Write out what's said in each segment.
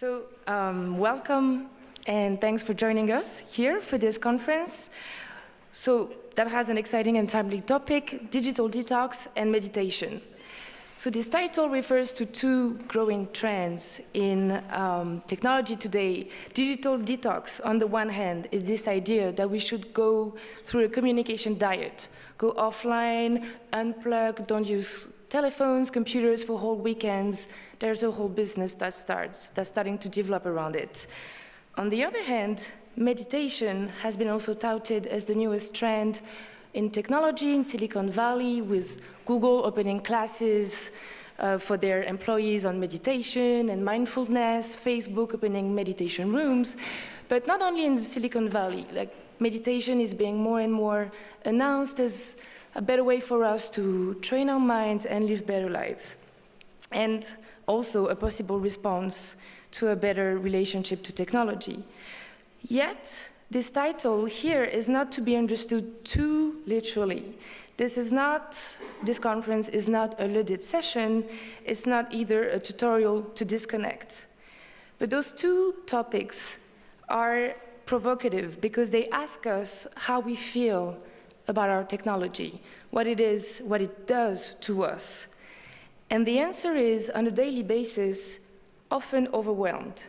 Welcome and thanks for joining us here for this conference. So that has an exciting and timely topic, digital detox and meditation. So this title refers to two growing trends in technology today. Digital detox, on the one hand, is this idea that we should go through a communication diet, go offline, unplug, don't use telephones, computers for whole weekends. There's a whole business that's starting to develop around it. On the other hand, meditation has been also touted as the newest trend in technology in Silicon Valley, with Google opening classes for their employees on meditation and mindfulness, Facebook opening meditation rooms. But not only in the Silicon Valley, like meditation is being more and more announced as a better way for us to train our minds and live better lives. And also a possible response to a better relationship to technology. Yet, this title here is not to be understood too literally. This conference is not a Ludit session. It's not either a tutorial to disconnect. But those two topics are provocative because they ask us how we feel about our technology, what it is, what it does to us. And the answer is, on a daily basis, often overwhelmed.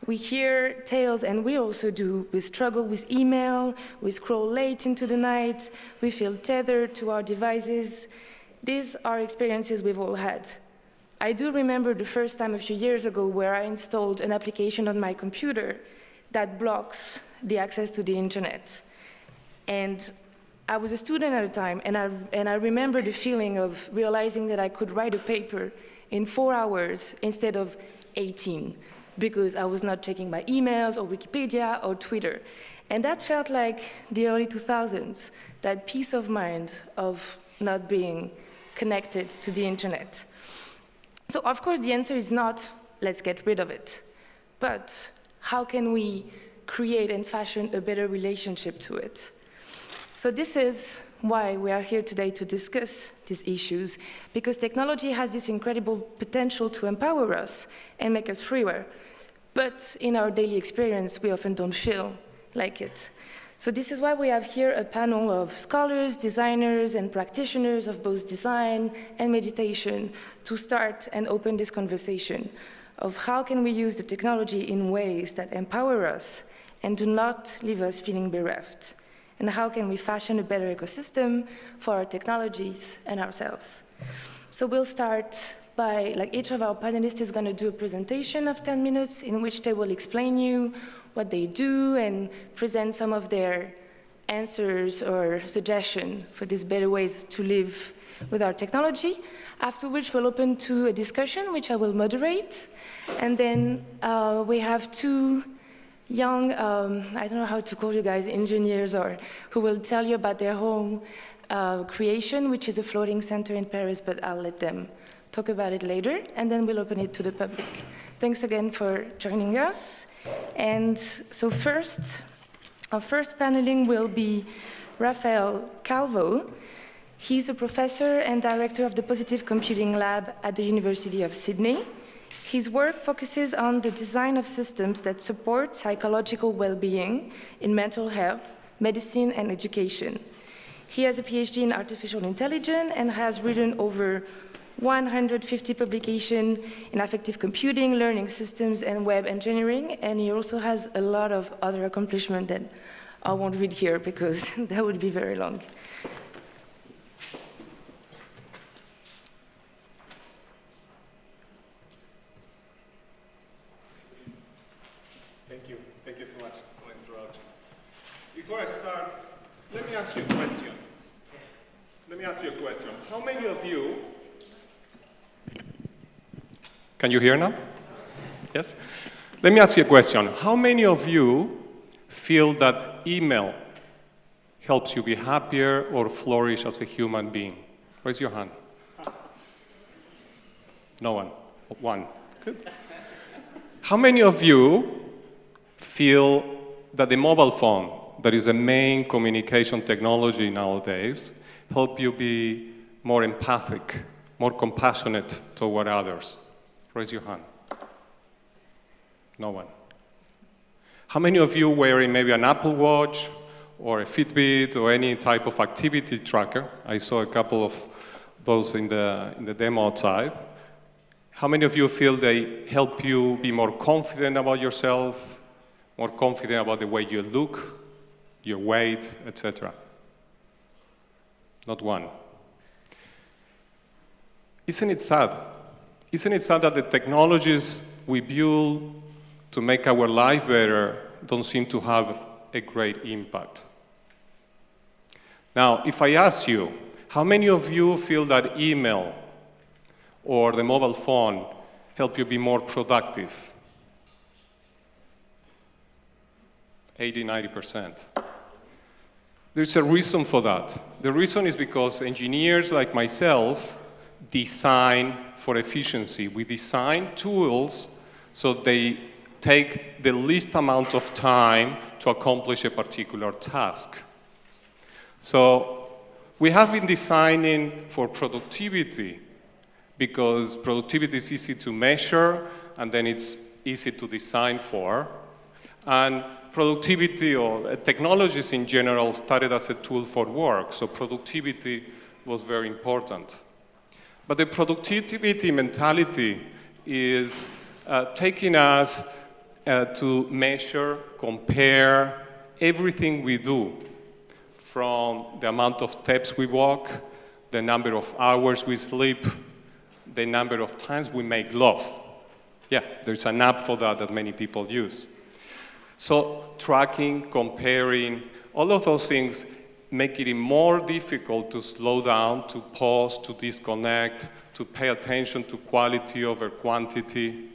We hear tales, and we also do. We struggle with email, we scroll late into the night, we feel tethered to our devices. These are experiences we've all had. I do remember the first time a few years ago where I installed an application on my computer that blocks the access to the internet. And I was a student at the time, and I remember the feeling of realizing that I could write a paper in 4 hours instead of 18, because I was not checking my emails or Wikipedia or Twitter. And that felt like the early 2000s, that peace of mind of not being connected to the internet. So of course the answer is not, let's get rid of it, but how can we create and fashion a better relationship to it? So this is why we are here today to discuss these issues, because technology has this incredible potential to empower us and make us freer. But in our daily experience, we often don't feel like it. So this is why we have here a panel of scholars, designers, and practitioners of both design and meditation to start and open this conversation of how can we use the technology in ways that empower us and do not leave us feeling bereft. And how can we fashion a better ecosystem for our technologies and ourselves. So we'll start by, each of our panelists is going to do a presentation of 10 minutes in which they will explain you what they do and present some of their answers or suggestions for these better ways to live with our technology, after which we'll open to a discussion, which I will moderate. And then we have two young, I don't know how to call you guys, engineers, or who will tell you about their home creation, which is a floating center in Paris, but I'll let them talk about it later, and then we'll open it to the public. Thanks again for joining us. And so our first paneling will be Rafael Calvo. He's a professor and director of the Positive Computing Lab at the University of Sydney. His work focuses on the design of systems that support psychological well-being in mental health, medicine, and education. He has a PhD in artificial intelligence and has written over 150 publications in affective computing, learning systems, and web engineering, and he also has a lot of other accomplishments that I won't read here because that would be very long. Thank you so much for the introduction. Before I start, let me ask you a question. How many of you... Can you hear now? Yes? Let me ask you a question. How many of you feel that email helps you be happier or flourish as a human being? Raise your hand. No one. One. Good. How many of you feel that the mobile phone, that is the main communication technology nowadays, help you be more empathic, more compassionate toward others? Raise your hand. No one. How many of you wearing maybe an Apple Watch or a Fitbit or any type of activity tracker? I saw a couple of those in the demo outside. How many of you feel they help you be more confident about yourself, more confident about the way you look, your weight, etc.? Not one. Isn't it sad? Isn't it sad that the technologies we build to make our life better don't seem to have a great impact? Now, if I ask you, how many of you feel that email or the mobile phone help you be more productive? 80–90%. There's a reason for that. The reason is because engineers like myself design for efficiency. We design tools so they take the least amount of time to accomplish a particular task. So we have been designing for productivity because productivity is easy to measure and then it's easy to design for. And productivity or technologies in general started as a tool for work, so productivity was very important. But the productivity mentality is taking us to measure, compare everything we do, from the amount of steps we walk, the number of hours we sleep, the number of times we make love. Yeah, there's an app for that many people use. So tracking, comparing, all of those things make it more difficult to slow down, to pause, to disconnect, to pay attention to quality over quantity.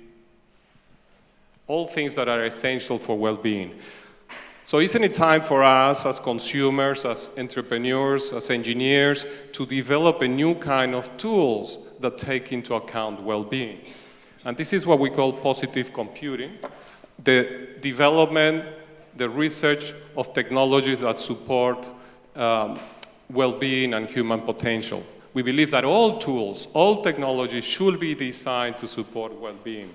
All things that are essential for well-being. So isn't it time for us as consumers, as entrepreneurs, as engineers, to develop a new kind of tools that take into account well-being? And this is what we call positive computing, the development, the research of technologies that support well-being and human potential. We believe that all tools, all technologies should be designed to support well-being.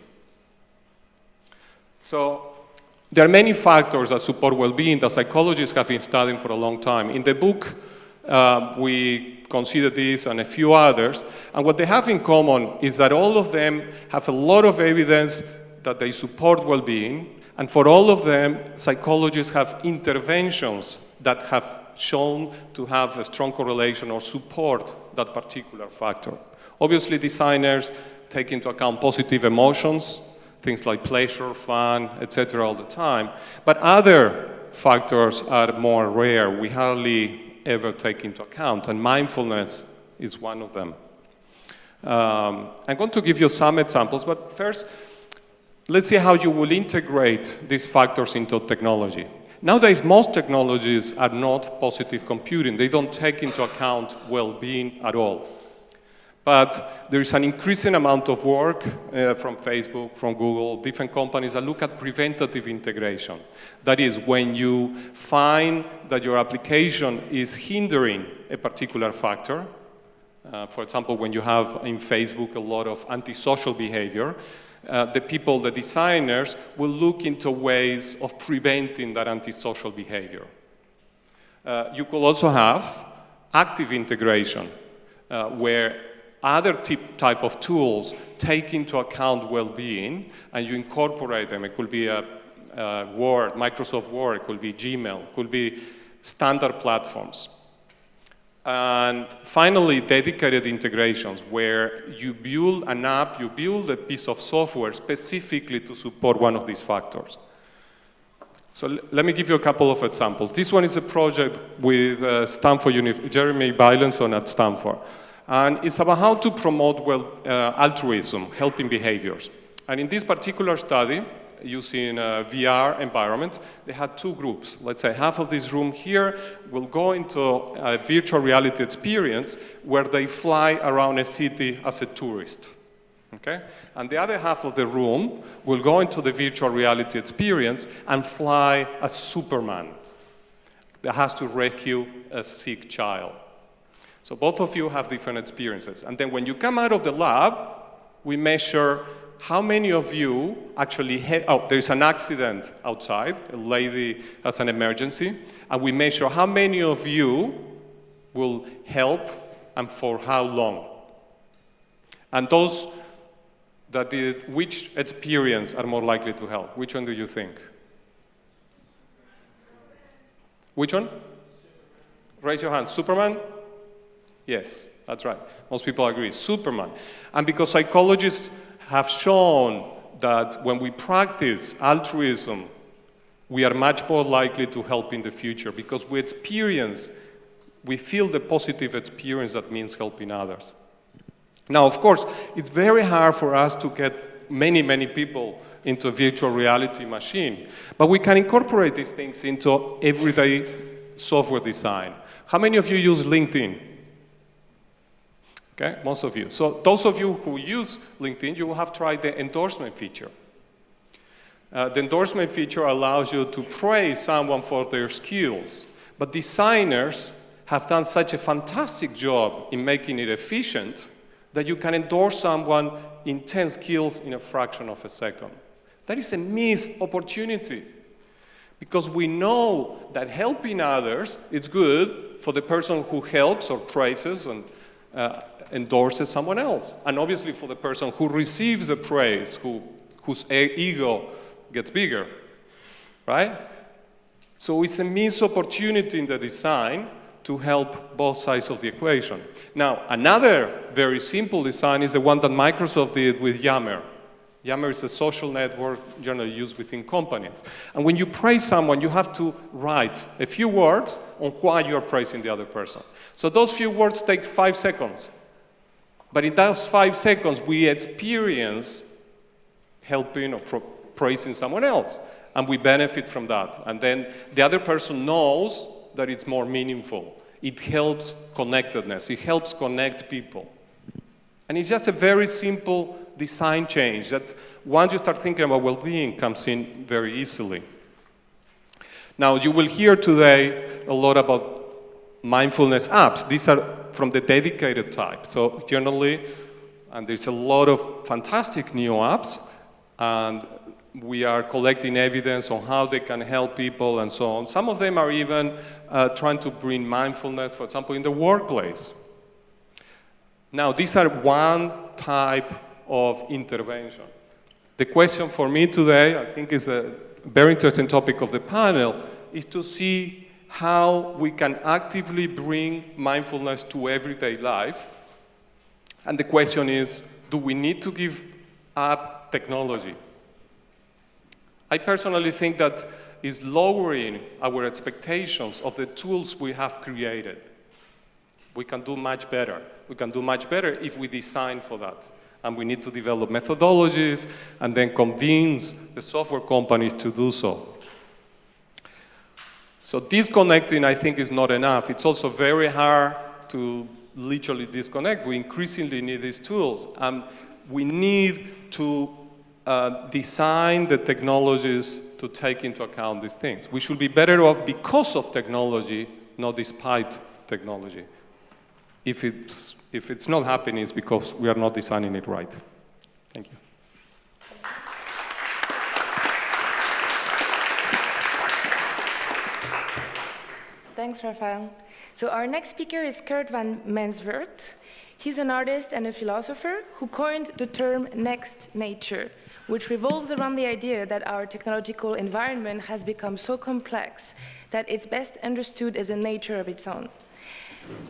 So there are many factors that support well-being that psychologists have been studying for a long time. In the book, we consider this and a few others, and what they have in common is that all of them have a lot of evidence that they support well-being, and for all of them, psychologists have interventions that have shown to have a strong correlation or support that particular factor. Obviously, designers take into account positive emotions, things like pleasure, fun, etc. all the time. But other factors are more rare. We hardly ever take into account, and mindfulness is one of them. I'm going to give you some examples, but first, let's see how you will integrate these factors into technology. Nowadays, most technologies are not positive computing. They don't take into account well-being at all. But there is an increasing amount of work from Facebook, from Google, different companies that look at preventative integration. That is, when you find that your application is hindering a particular factor, for example, when you have in Facebook a lot of antisocial behavior, the designers, will look into ways of preventing that antisocial behavior. You could also have active integration, where other type of tools take into account well-being, and you incorporate them. It could be Word, Microsoft Word, it could be Gmail, it could be standard platforms. And finally, dedicated integrations, where you build an app, you build a piece of software specifically to support one of these factors. So let me give you a couple of examples. This one is a project with Jeremy Bylenson at Stanford. And it's about how to promote altruism, helping behaviors. And in this particular study, using a VR environment, they had two groups. Let's say half of this room here will go into a virtual reality experience where they fly around a city as a tourist. Okay? And the other half of the room will go into the virtual reality experience and fly as Superman that has to rescue a sick child. So both of you have different experiences. And then when you come out of the lab, we measure how many of you actually there's an accident outside, a lady has an emergency, and we measure how many of you will help and for how long. And those that did which experience are more likely to help? Which one do you think? Which one? Raise your hand. Superman? Yes, that's right. Most people agree. Superman. And because psychologists have shown that when we practice altruism, we are much more likely to help in the future because we feel the positive experience that means helping others. Now, of course, it's very hard for us to get many, many people into a virtual reality machine, but we can incorporate these things into everyday software design. How many of you use LinkedIn? Okay, most of you. So those of you who use LinkedIn, you will have tried the endorsement feature. The endorsement feature allows you to praise someone for their skills, but designers have done such a fantastic job in making it efficient that you can endorse someone in 10 skills in a fraction of a second. That is a missed opportunity because we know that helping others is good for the person who helps or praises and endorses someone else. And obviously for the person who receives the praise, whose ego gets bigger, right? So it's a missed opportunity in the design to help both sides of the equation. Now, another very simple design is the one that Microsoft did with Yammer. Yammer is a social network generally used within companies. And when you praise someone, you have to write a few words on why you are praising the other person. So those few words take 5 seconds. But in those 5 seconds, we experience helping or praising someone else. And we benefit from that. And then the other person knows that it's more meaningful. It helps connectedness. It helps connect people. And it's just a very simple design change that once you start thinking about well-being comes in very easily. Now, you will hear today a lot about mindfulness apps. These are from the dedicated type. So generally, and there's a lot of fantastic new apps, and we are collecting evidence on how they can help people and so on. Some of them are even trying to bring mindfulness, for example, in the workplace. Now, these are one type of intervention. The question for me today, I think is a very interesting topic of the panel, is to see how we can actively bring mindfulness to everyday life. And the question is, do we need to give up technology? I personally think that is lowering our expectations of the tools we have created. We can do much better. We can do much better if we design for that. And we need to develop methodologies and then convince the software companies to do so. So disconnecting, I think, is not enough. It's also very hard to literally disconnect. We increasingly need these tools. And we need to design the technologies to take into account these things. We should be better off because of technology, not despite technology. If it's not happening, it's because we are not designing it right. Thank you. Thanks, Rafael. So our next speaker is Kurt van Menswert. He's an artist and a philosopher who coined the term next nature, which revolves around the idea that our technological environment has become so complex that it's best understood as a nature of its own.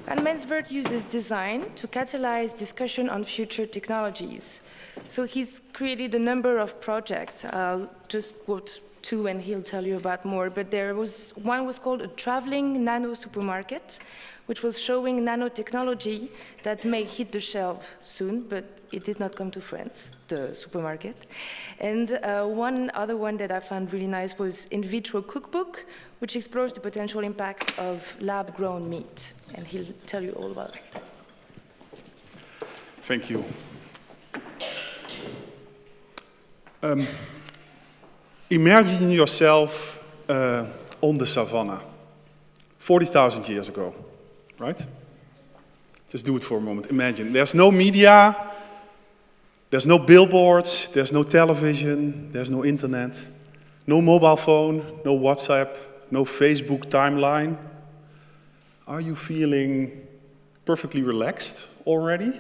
Van Menswert uses design to catalyze discussion on future technologies. So he's created a number of projects. I'll just quote two and he'll tell you about more, but one was called a traveling nano supermarket, which was showing nanotechnology that may hit the shelf soon, but it did not come to France, the supermarket. And one other one that I found really nice was In Vitro Cookbook, which explores the potential impact of lab-grown meat. And he'll tell you all about it. Thank you. Imagine yourself on the savannah, 40,000 years ago, right? Just do it for a moment. Imagine, there's no media, There's no billboards, there's no television, there's no internet, no mobile phone, no WhatsApp, no Facebook timeline. Are you feeling perfectly relaxed already?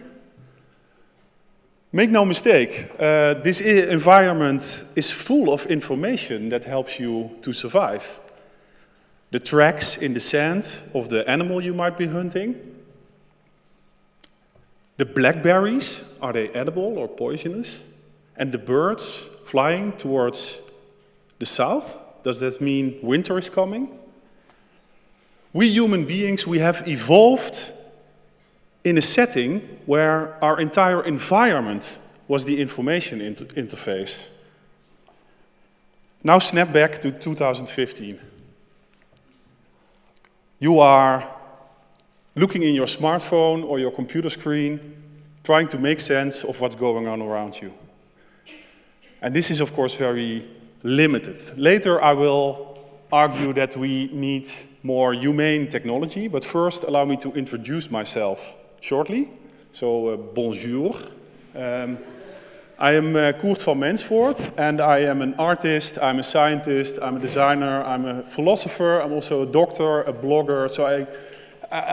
Make no mistake, this environment is full of information that helps you to survive. The tracks in the sand of the animal you might be hunting. The blackberries, are they edible or poisonous? And the birds flying towards the south, does that mean winter is coming? We human beings, we have evolved in a setting where our entire environment was the information interface. Now snap back to 2015. You are looking in your smartphone or your computer screen, trying to make sense of what's going on around you. And this is, of course, very limited. Later, I will argue that we need more humane technology, but first, allow me to introduce myself shortly. So, bonjour. I am Koert van Mensvoort, and I am an artist, I'm a scientist, I'm a designer, I'm a philosopher, I'm also a doctor, a blogger. So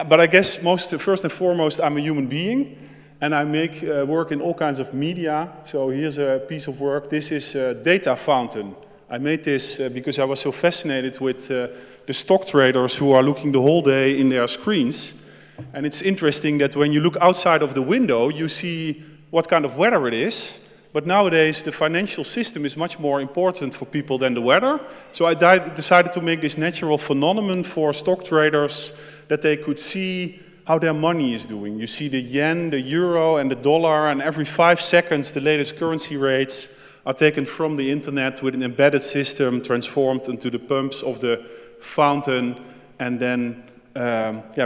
but I guess first and foremost, I'm a human being, and I make work in all kinds of media. So here's a piece of work. This is a data fountain. I made this because I was so fascinated with the stock traders who are looking the whole day in their screens. And it's interesting that when you look outside of the window, you see what kind of weather it is. But nowadays, the financial system is much more important for people than the weather. So I decided to make this natural phenomenon for stock traders that they could see how their money is doing. You see the yen, the euro, and the dollar, and every 5 seconds the latest currency rates are taken from the internet with an embedded system transformed into the pumps of the fountain and then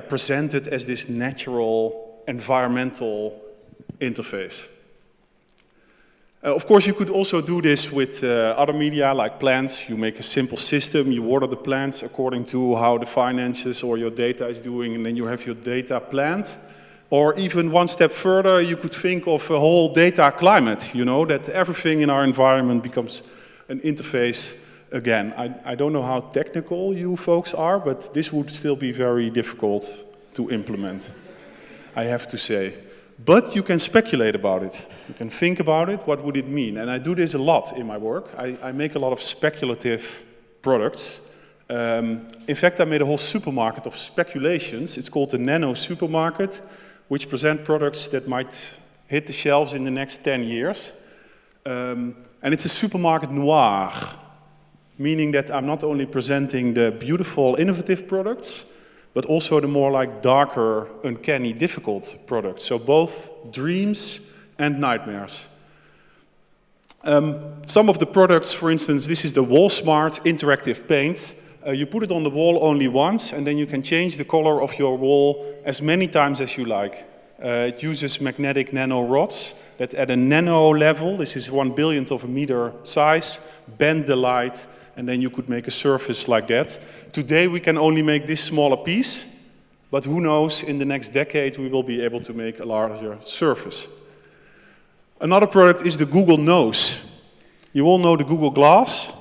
presented as this natural environmental interface. Of course, you could also do this with other media like plants. You make a simple system, you water the plants according to how the finances or your data is doing, and then you have your data plant. Or even one step further, you could think of a whole data climate, you know, that everything in our environment becomes an interface again. I don't know how technical you folks are, but this would still be very difficult to implement, I have to say. But you can speculate about it. You can think about it, what would it mean? And I do this a lot in my work. I make a lot of speculative products. In fact, I made a whole supermarket of speculations. It's called the Nano Supermarket, which present products that might hit the shelves in the next 10 years. And it's a supermarket noir, meaning that I'm not only presenting the beautiful, innovative products, but also the more like darker, uncanny, difficult products. So both dreams and nightmares. Some of the products, for instance, this is the Wall Smart interactive paint. You put it on the wall only once, and then you can change the color of your wall as many times as you like. It uses magnetic nano rods that at a nano level, this is 1/1000th of a meter size, bend the light, and then you could make a surface like that. Today we can only make this smaller piece, but who knows, in the next decade we will be able to make a larger surface. Another product is the Google Nose. You all know the Google Glass,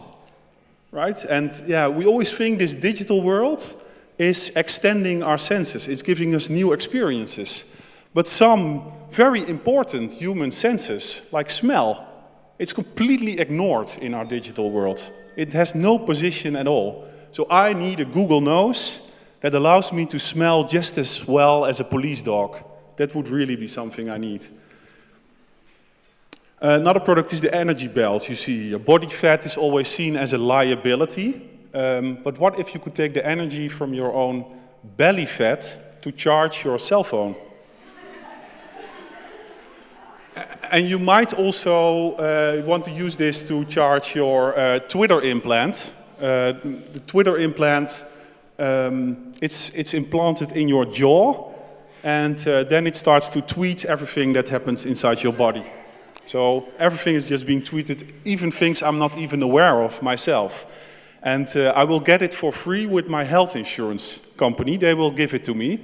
right? And yeah, we always think this digital world is extending our senses. It's giving us new experiences. But some very important human senses, like smell, it's completely ignored in our digital world. It has no position at all. So I need a Google Nose that allows me to smell just as well as a police dog. That would really be something I need. Another product is the energy belt. You see, your body fat is always seen as a liability. But what if you could take the energy from your own belly fat to charge your cell phone? And you might also want to use this to charge your Twitter implant. The Twitter implant, it's implanted in your jaw, and then it starts to tweet everything that happens inside your body. So everything is just being tweeted, even things I'm not even aware of myself. And I will get it for free with my health insurance company. They will give it to me.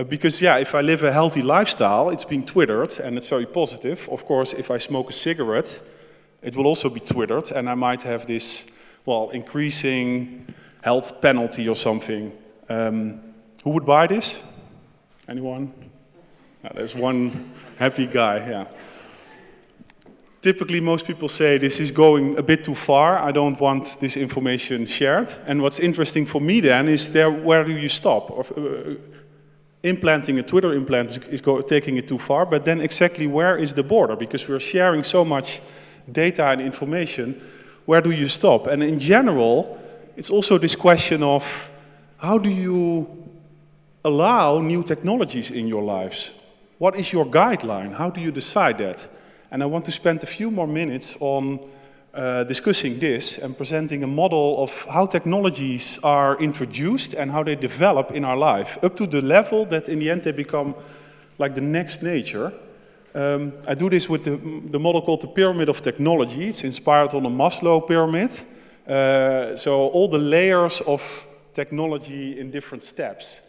Because yeah, if I live a healthy lifestyle, it's being twittered and it's very positive. Of course, if I smoke a cigarette, it will also be twittered and I might have this, well, increasing health penalty or something. Who would buy this? Anyone? There's one happy guy, yeah. Typically, most people say this is going a bit too far. I don't want this information shared. And what's interesting for me then is where do you stop? Implanting a Twitter implant is taking it too far, but then exactly where is the border? Because we're sharing so much data and information, where do you stop? And in general, it's also this question of how do you allow new technologies in your lives? What is your guideline? How do you decide that? And I want to spend a few more minutes on discussing this and presenting a model of how technologies are introduced and how they develop in our life, up to the level that in the end they become like the next nature. I do this with the model called the pyramid of technology. It's inspired on a Maslow pyramid. So all the layers of technology in different steps.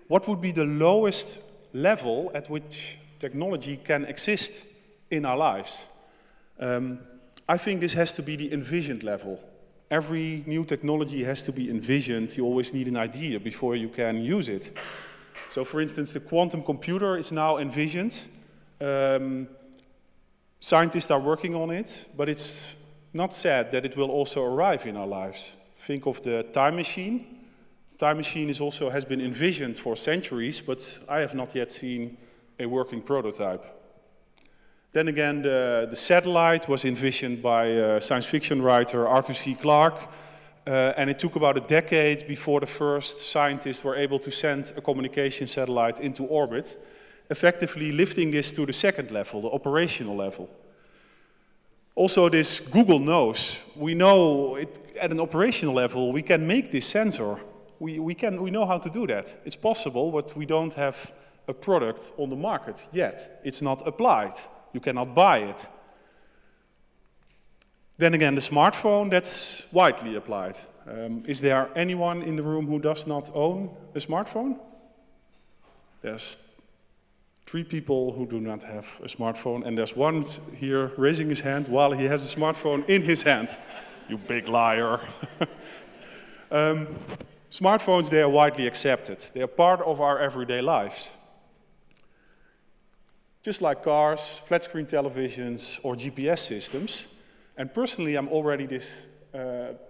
What would be the lowest level at which technology can exist in our lives? I think this has to be the envisioned level. Every new technology has to be envisioned. You always need an idea before you can use it. So for instance, the quantum computer is now envisioned. Scientists are working on it, but it's not said that it will also arrive in our lives. Think of the time machine. Time machine has been envisioned for centuries, but I have not yet seen a working prototype. Then again, the satellite was envisioned by science fiction writer Arthur C. Clarke, and it took about a decade before the first scientists were able to send a communication satellite into orbit, effectively lifting this to the second level, the operational level. Also, this Google knows. We know it, at an operational level, we can make this sensor. We know how to do that. It's possible, but we don't have a product on the market yet. It's not applied. You cannot buy it. Then again, the smartphone, that's widely applied. Is there anyone in the room who does not own a smartphone? There's 3 people who do not have a smartphone, and there's one here raising his hand while he has a smartphone in his hand. You big liar. Smartphones, they are widely accepted. They are part of our everyday lives. Just like cars, flat-screen televisions, or GPS systems. And personally, I'm already this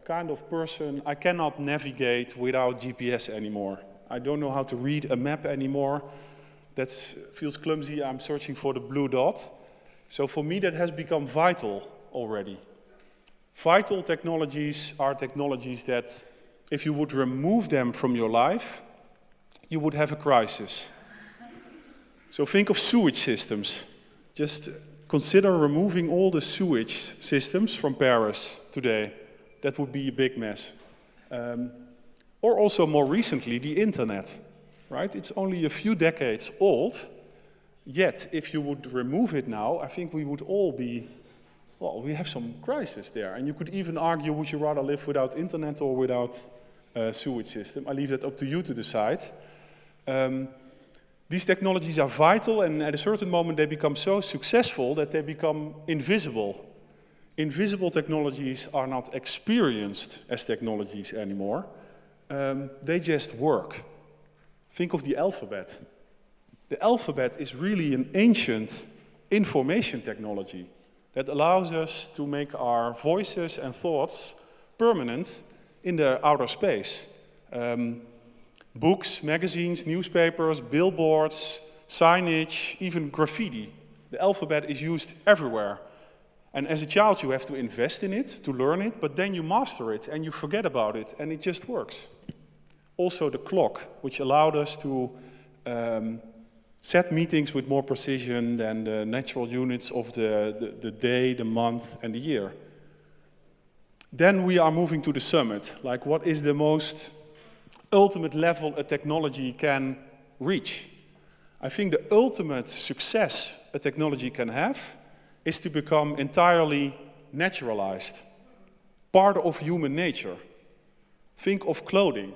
kind of person, I cannot navigate without GPS anymore. I don't know how to read a map anymore. That feels clumsy, I'm searching for the blue dot. So for me, that has become vital already. Vital technologies are technologies that, if you would remove them from your life, you would have a crisis. So think of sewage systems. Just consider removing all the sewage systems from Paris today. That would be a big mess. Or also more recently, the internet, right? It's only a few decades old, yet if you would remove it now, I think we would all be, well, we have some crisis there. And you could even argue, would you rather live without internet or without a sewage system? I leave that up to you to decide. These technologies are vital, and at a certain moment they become so successful that they become invisible. Invisible technologies are not experienced as technologies anymore. They just work. Think of the alphabet. The alphabet is really an ancient information technology that allows us to make our voices and thoughts permanent in the outer space. Books, magazines, newspapers, billboards, signage, even graffiti. The alphabet is used everywhere. And as a child you have to invest in it, to learn it, but then you master it and you forget about it and it just works. Also the clock, which allowed us to set meetings with more precision than the natural units of the day, the month and the year. Then we are moving to the summit, like what is the most ultimate level a technology can reach. I think the ultimate success a technology can have is to become entirely naturalized, part of human nature. Think of clothing.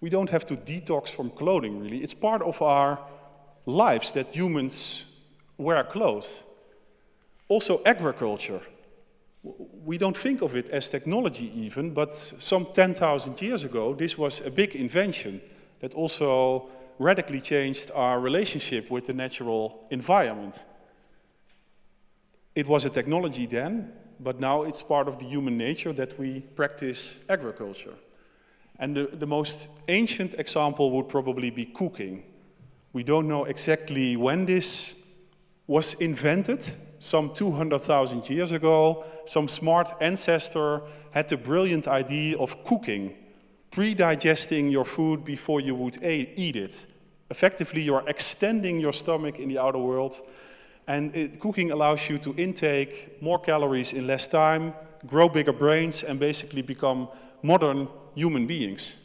We don't have to detox from clothing, really. It's part of our lives that humans wear clothes. Also agriculture. We don't think of it as technology even, but some 10,000 years ago, this was a big invention that also radically changed our relationship with the natural environment. It was a technology then, but now it's part of the human nature that we practice agriculture. And the most ancient example would probably be cooking. We don't know exactly when this was invented. Some 200,000 years ago, some smart ancestor had the brilliant idea of cooking, pre-digesting your food before you would eat it. Effectively, you're extending your stomach in the outer world, and cooking allows you to intake more calories in less time, grow bigger brains, and basically become modern human beings.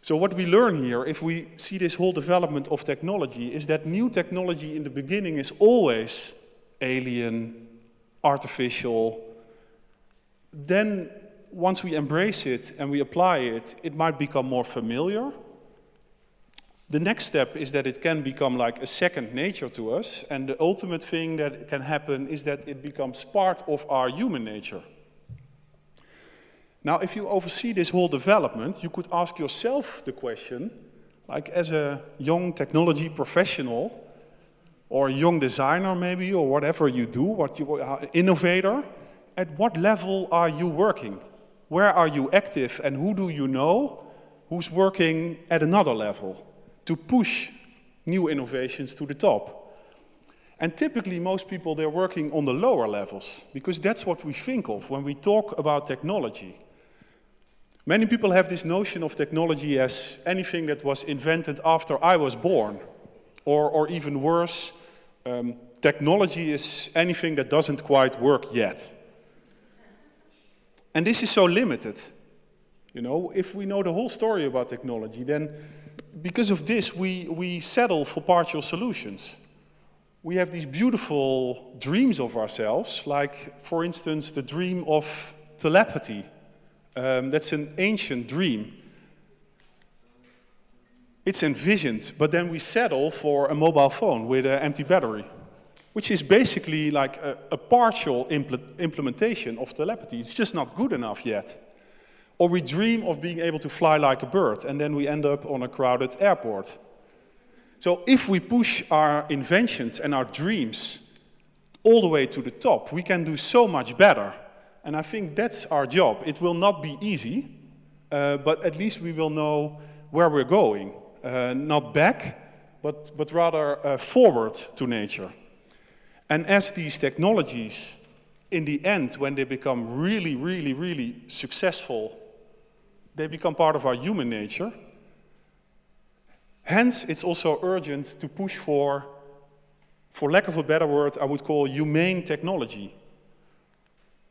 So what we learn here, if we see this whole development of technology, is that new technology in the beginning is always alien, artificial. Then, once we embrace it and we apply it, it might become more familiar. The next step is that it can become like a second nature to us, and the ultimate thing that can happen is that it becomes part of our human nature. Now, if you oversee this whole development, you could ask yourself the question, like as a young technology professional, or a young designer maybe, or whatever you do, what you are, innovator, at what level are you working? Where are you active, and who do you know who's working at another level to push new innovations to the top? And typically most people, they're working on the lower levels, because that's what we think of when we talk about technology. Many people have this notion of technology as anything that was invented after I was born, or even worse, technology is anything that doesn't quite work yet. And this is so limited. You know, if we know the whole story about technology, then because of this, we settle for partial solutions. We have these beautiful dreams of ourselves, like, for instance, the dream of telepathy. That's an ancient dream. It's envisioned, but then we settle for a mobile phone with an empty battery, which is basically like a partial implementation of telepathy. It's just not good enough yet. Or we dream of being able to fly like a bird, and then we end up on a crowded airport. So if we push our inventions and our dreams all the way to the top, we can do so much better. And I think that's our job. It will not be easy, but at least we will know where we're going. Not back, but rather forward to nature. And as these technologies, in the end, when they become really, really, really successful, they become part of our human nature. Hence, it's also urgent to push for lack of a better word, I would call humane technology.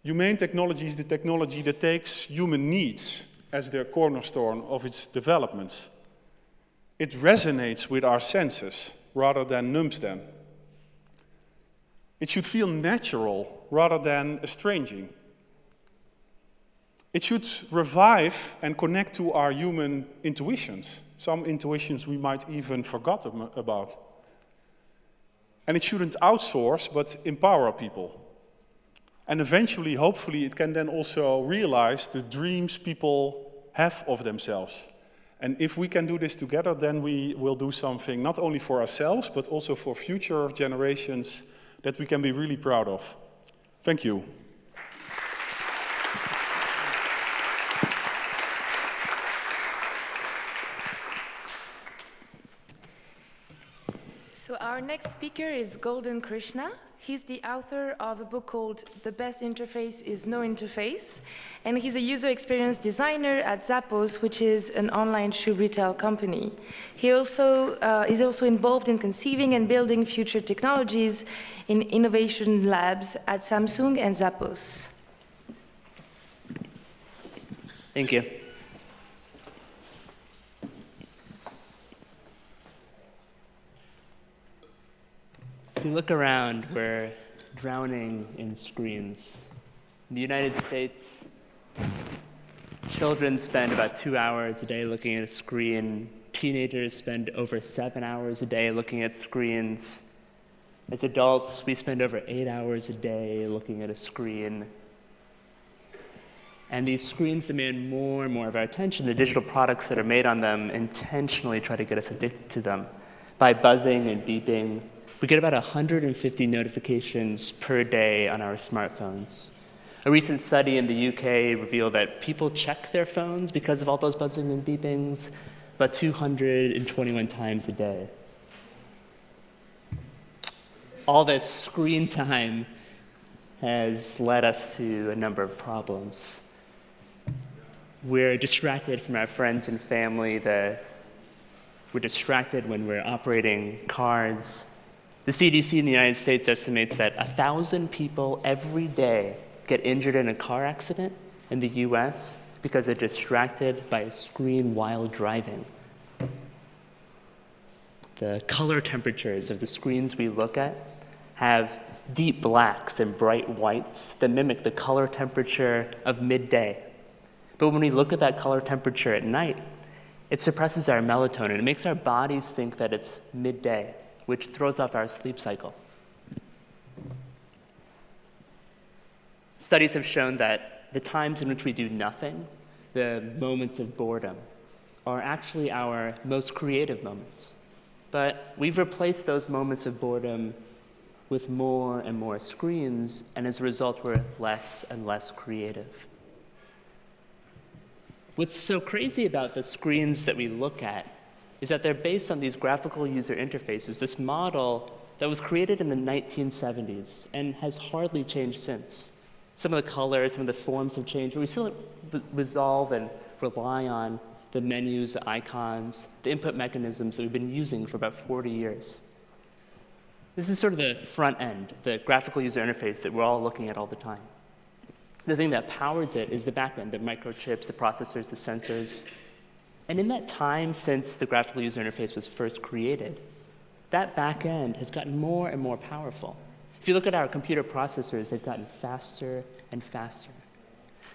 Humane technology is the technology that takes human needs as the cornerstone of its developments. It resonates with our senses rather than numbs them. It should feel natural rather than estranging. It should revive and connect to our human intuitions, some intuitions we might even forgot about. And it shouldn't outsource, but empower people. And eventually, hopefully, it can then also realize the dreams people have of themselves. And if we can do this together, then we will do something not only for ourselves, but also for future generations that we can be really proud of. Thank you. So our next speaker is Golden Krishna. He's the author of a book called The Best Interface is No Interface, and he's a user experience designer at Zappos, which is an online shoe retail company. He also is also involved in conceiving and building future technologies in innovation labs at Samsung and Zappos. Thank you. If you look around, we're drowning in screens. In the United States, Children spend about 2 hours a day looking at a screen. Teenagers spend over 7 hours a day looking at screens. As adults, we spend over 8 hours a day looking at a screen. And these screens demand more and more of our attention. The digital products that are made on them intentionally try to get us addicted to them by buzzing and beeping. We get about 150 notifications per day on our smartphones. A recent study in the UK revealed that people check their phones because of all those buzzing and beepings about 221 times a day. All this screen time has led us to a number of problems. We're distracted from our friends and family. We're distracted when we're operating cars. The CDC in the United States estimates that 1,000 people every day get injured in a car accident in the US because they're distracted by a screen while driving. The color temperatures of the screens we look at have deep blacks and bright whites that mimic the color temperature of midday. But when we look at that color temperature at night, it suppresses our melatonin. It makes our bodies think that it's midday, which throws off our sleep cycle. Studies have shown that the times in which we do nothing, the moments of boredom, are actually our most creative moments. But we've replaced those moments of boredom with more and more screens, and as a result, we're less and less creative. What's so crazy about the screens that we look at is that they're based on these graphical user interfaces, this model that was created in the 1970s and has hardly changed since. Some of the colors, some of the forms have changed, but we still resolve and rely on the menus, the icons, the input mechanisms that we've been using for about 40 years. This is sort of the front end, the graphical user interface that we're all looking at all the time. The thing that powers it is the back end, the microchips, the processors, the sensors. And in that time since the graphical user interface was first created, that back end has gotten more and more powerful. If you look at our computer processors, they've gotten faster and faster.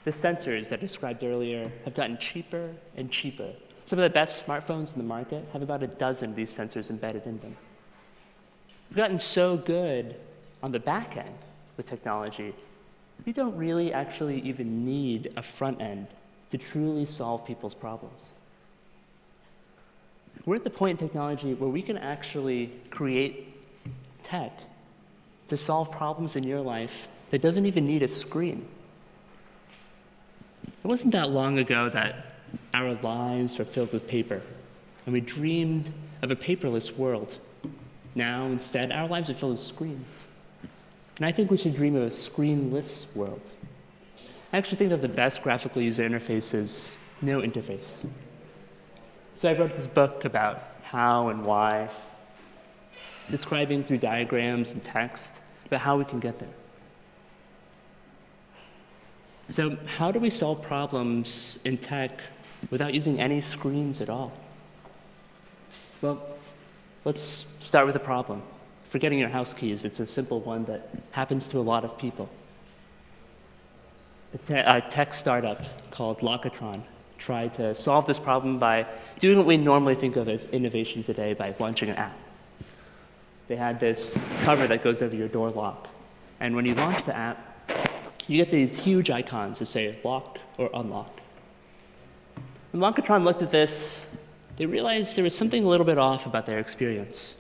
The sensors that I described earlier have gotten cheaper and cheaper. Some of the best smartphones in the market have about a dozen of these sensors embedded in them. We've gotten so good on the back end with technology, we don't really actually even need a front end to truly solve people's problems. We're at the point in technology where we can actually create tech to solve problems in your life that doesn't even need a screen. It wasn't that long ago that our lives were filled with paper, and we dreamed of a paperless world. Now, instead, our lives are filled with screens. And I think we should dream of a screenless world. I actually think that the best graphical user interface is no interface. So I wrote this book about how and why, describing through diagrams and text about how we can get there. So how do we solve problems in tech without using any screens at all? Well, let's start with a problem. Forgetting your house keys, it's a simple one that happens to a lot of people. A tech startup called Lockatron tried to solve this problem by doing what we normally think of as innovation today, by launching an app. They had this cover that goes over your door lock. And when you launch the app, you get these huge icons that say lock or unlock. When Lockatron looked at this, they realized there was something a little bit off about their experience.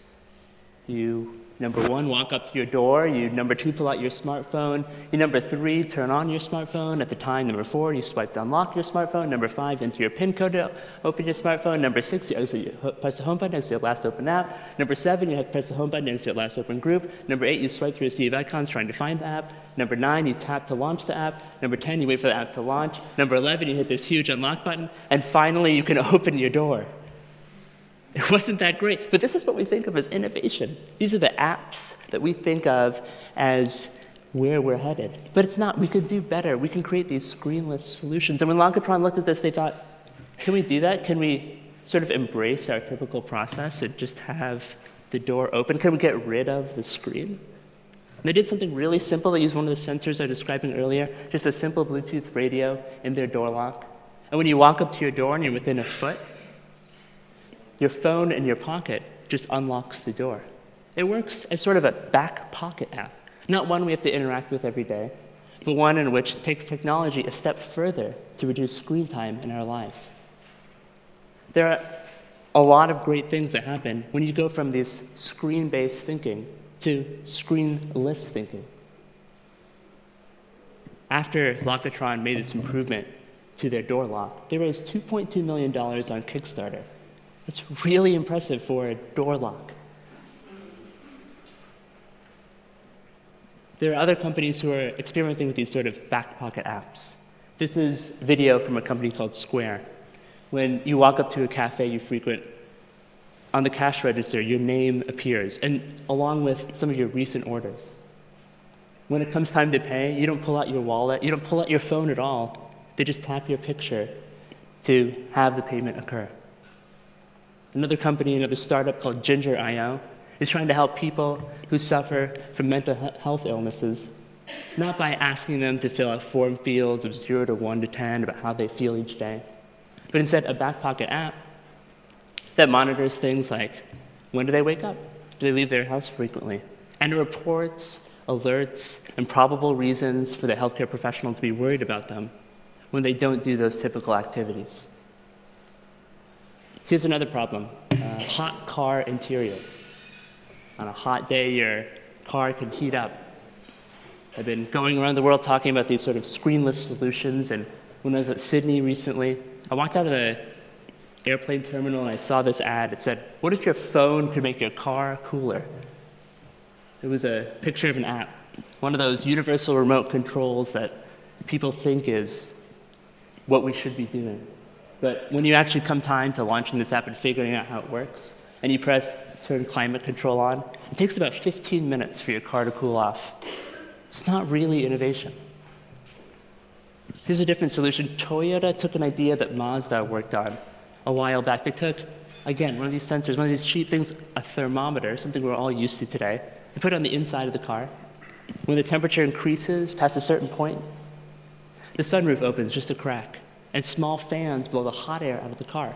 You, number one, walk up to your door. You, number two, pull out your smartphone. You, number three, turn on your smartphone. At the time, number four, you swipe to unlock your smartphone. Number five, enter your PIN code to open your smartphone. Number six, you press the home button next to your last open app. Number seven, you have to press the home button next to your last open group. Number eight, you swipe through a sea of icons trying to find the app. Number 9, you tap to launch the app. Number 10, you wait for the app to launch. Number 11, you hit this huge unlock button. And finally, you can open your door. It wasn't that great, but this is what we think of as innovation. These are the apps that we think of as where we're headed. But it's not. We could do better. We can create these screenless solutions. And when Lockatron looked at this, they thought, can we do that? Can we sort of embrace our typical process and just have the door open? Can we get rid of the screen? And they did something really simple. They used one of the sensors I was describing earlier, just a simple Bluetooth radio in their door lock. And when you walk up to your door and you're within a foot, your phone in your pocket just unlocks the door. It works as sort of a back pocket app, not one we have to interact with every day, but one in which it takes technology a step further to reduce screen time in our lives. There are a lot of great things that happen when you go from this screen-based thinking to screenless thinking. After Lockatron made this improvement to their door lock, they raised $2.2 million on Kickstarter. That's really impressive for a door lock. There are other companies who are experimenting with these sort of back pocket apps. This is video from a company called Square. When you walk up to a cafe you frequent, on the cash register, your name appears, and along with some of your recent orders. When it comes time to pay, you don't pull out your wallet, you don't pull out your phone at all. They just tap your picture to have the payment occur. Another company, another startup called Ginger.io is trying to help people who suffer from mental health illnesses, not by asking them to fill out form fields of 0 to 1 to 10 about how they feel each day, but instead a back pocket app that monitors things like when do they wake up, do they leave their house frequently, and it reports, alerts, and probable reasons for the healthcare professional to be worried about them when they don't do those typical activities. Here's another problem, hot car interior. On a hot day, your car can heat up. I've been going around the world talking about these sort of screenless solutions, and when I was at Sydney recently, I walked out of the airplane terminal and I saw this ad. It said, what if your phone could make your car cooler? It was a picture of an app, one of those universal remote controls that people think is what we should be doing. But when you actually come time to launching this app and figuring out how it works, and you press turn climate control on, it takes about 15 minutes for your car to cool off. It's not really innovation. Here's a different solution. Toyota took an idea that Mazda worked on a while back. They took, again, one of these sensors, one of these cheap things, a thermometer, something we're all used to today. They put it on the inside of the car. When the temperature increases past a certain point, the sunroof opens just a crack, and small fans blow the hot air out of the car.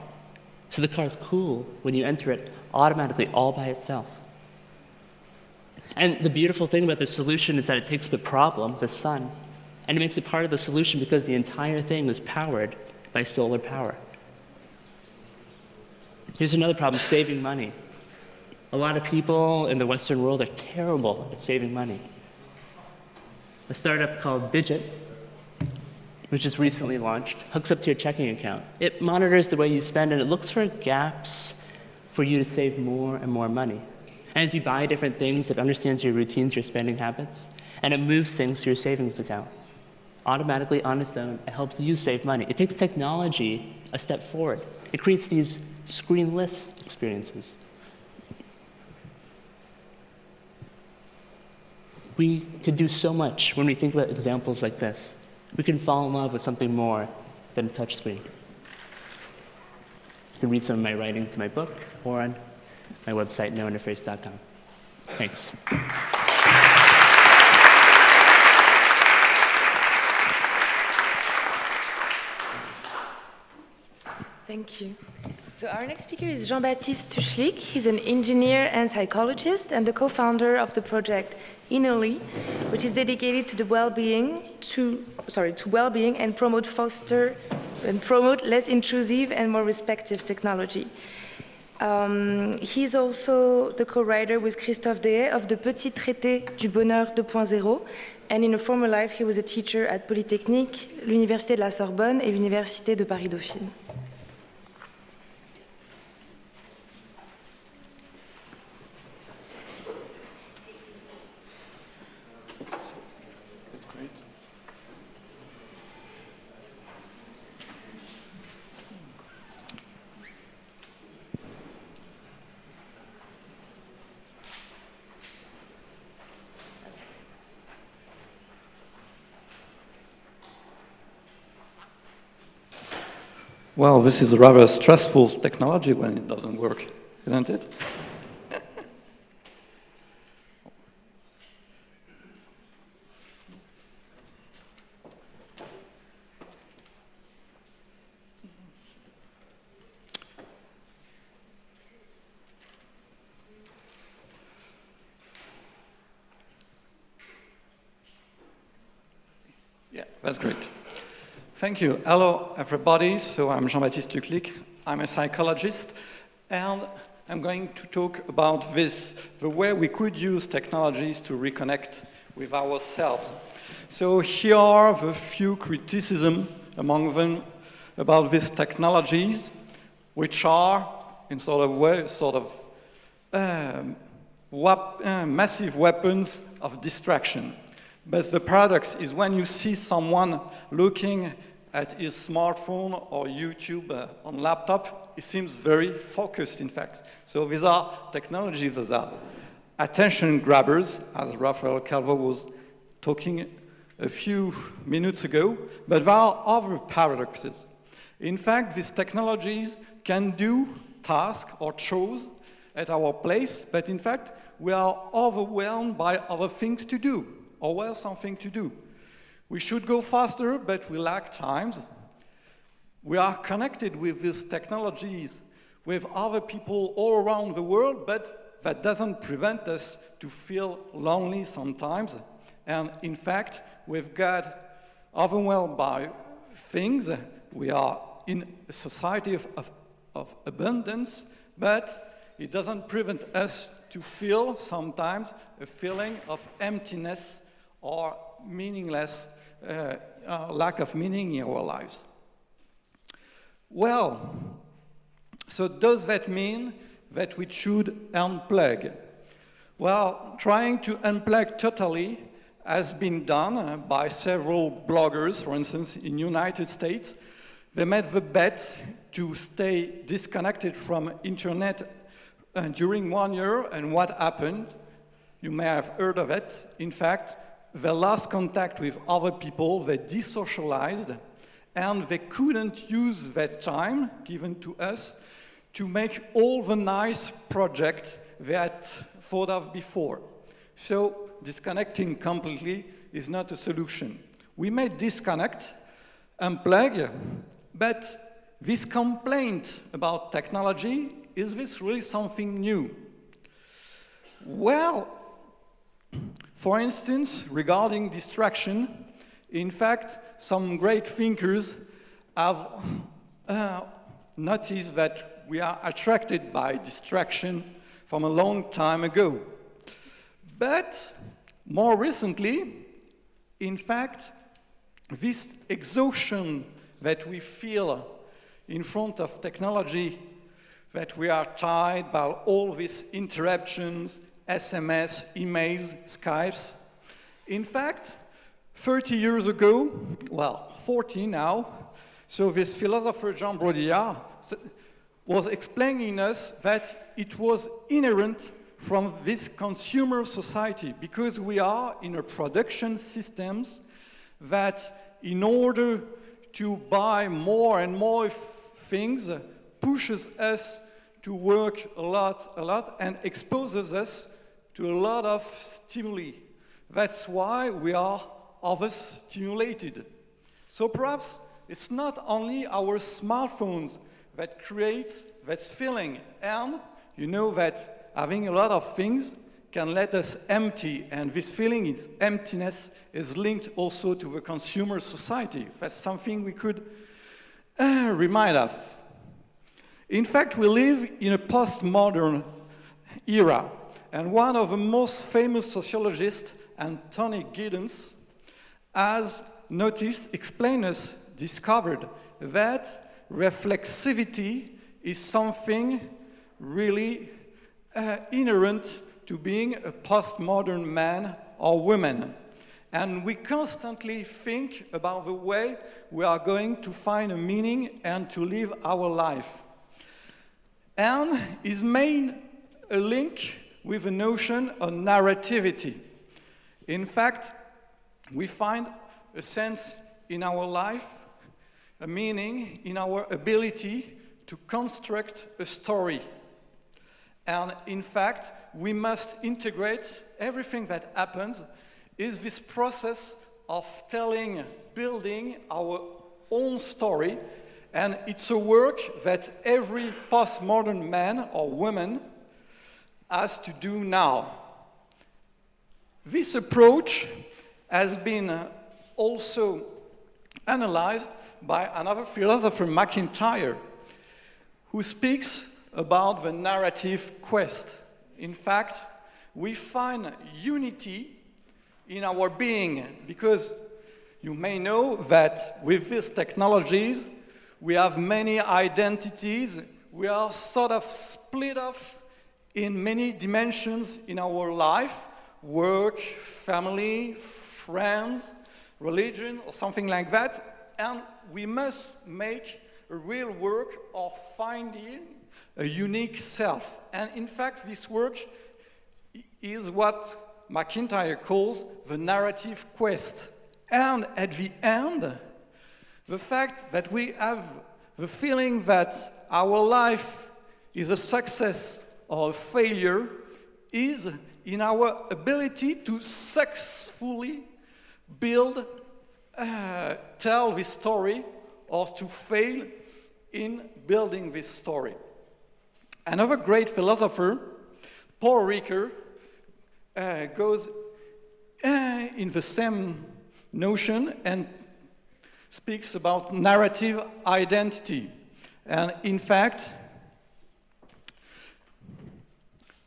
So the car's cool when you enter it automatically all by itself. And the beautiful thing about this solution is that it takes the problem, the sun, and it makes it part of the solution because the entire thing is powered by solar power. Here's another problem, saving money. A lot of people in the Western world are terrible at saving money. A startup called Digit, which just recently launched, hooks up to your checking account. It monitors the way you spend, and it looks for gaps for you to save more and more money. And as you buy different things, it understands your routines, your spending habits, and it moves things to your savings account. Automatically, on its own, it helps you save money. It takes technology a step forward. It creates these screenless experiences. We could do so much when we think about examples like this. We can fall in love with something more than a touchscreen. You can read some of my writings in my book or on my website, nointerface.com. Thanks. Thank you. So our next speaker is Jean-Baptiste Stuchlik. He's an engineer and psychologist and the co-founder of the project Innerly, which is dedicated to the well-being, well-being and promote less intrusive and more respective technology. He's also the co-writer with Christophe Dehaye of the Petit Traité du Bonheur 2.0, and in a former life he was a teacher at Polytechnique, l'Université de la Sorbonne et l'Université de Paris-Dauphine. Well, this is a rather stressful technology when it doesn't work, isn't it? That's great. Thank you. Hello, everybody. So I'm Jean-Baptiste Stuchlik. I'm a psychologist, and I'm going to talk about this, the way we could use technologies to reconnect with ourselves. So here are the few criticisms among them about these technologies, which are, in sort of way, massive weapons of distraction. But the paradox is when you see someone looking at his smartphone or YouTube on laptop, it seems very focused, in fact. So these are technologies that are attention grabbers, as Rafael Calvo was talking a few minutes ago, but there are other paradoxes. In fact, these technologies can do tasks or chores at our place, but in fact, we are overwhelmed by other things to do, or well, something to do. We should go faster, but we lack times. We are connected with these technologies, with other people all around the world, but that doesn't prevent us to feel lonely sometimes. And in fact, we've got overwhelmed by things. We are in a society of abundance, but it doesn't prevent us to feel sometimes a feeling of emptiness or meaningless, lack of meaning in our lives. Well, so does that mean that we should unplug? Well, trying to unplug totally has been done by several bloggers, for instance, in the United States. They made the bet to stay disconnected from internet during 1 year, and what happened? You may have heard of it. In fact, they lost contact with other people, they desocialized, and they couldn't use that time given to us to make all the nice projects they had thought of before. So disconnecting completely is not a solution. We may disconnect, unplug, but this complaint about technology, is this really something new? Well, for instance, regarding distraction, in fact, some great thinkers have noticed that we are attracted by distraction from a long time ago. But more recently, in fact, this exhaustion that we feel in front of technology, that we are tired by all these interruptions, SMS, emails, Skypes. In fact, 30 years ago, well, 40 now, so this philosopher Jean-Baptiste was explaining us that it was inherent from this consumer society, because we are in a production systems that in order to buy more and more things pushes us to work a lot, and exposes us to a lot of stimuli. That's why we are overstimulated. So perhaps it's not only our smartphones that creates that feeling, and you know that having a lot of things can let us empty, and this feeling of emptiness is linked also to the consumer society. That's something we could remind of. In fact, we live in a postmodern era, and one of the most famous sociologists, Anthony Giddens, has discovered that reflexivity is something really inherent to being a postmodern man or woman. And we constantly think about the way we are going to find a meaning and to live our life. And is made a link with the notion of narrativity. In fact, we find a sense in our life, a meaning in our ability to construct a story. And in fact, we must integrate everything that happens is this process of building our own story. And it's a work that every postmodern man or woman has to do now. This approach has been also analyzed by another philosopher, McIntyre, who speaks about the narrative quest. In fact, we find unity in our being, because you may know that with these technologies, we have many identities. We are sort of split off in many dimensions in our life: work, family, friends, religion, or something like that. And we must make a real work of finding a unique self. And in fact, this work is what McIntyre calls the narrative quest. And at the end, the fact that we have the feeling that our life is a success or a failure is in our ability to successfully build, tell this story, or to fail in building this story. Another great philosopher, Paul Ricoeur, goes in the same notion and speaks about narrative identity. And in fact,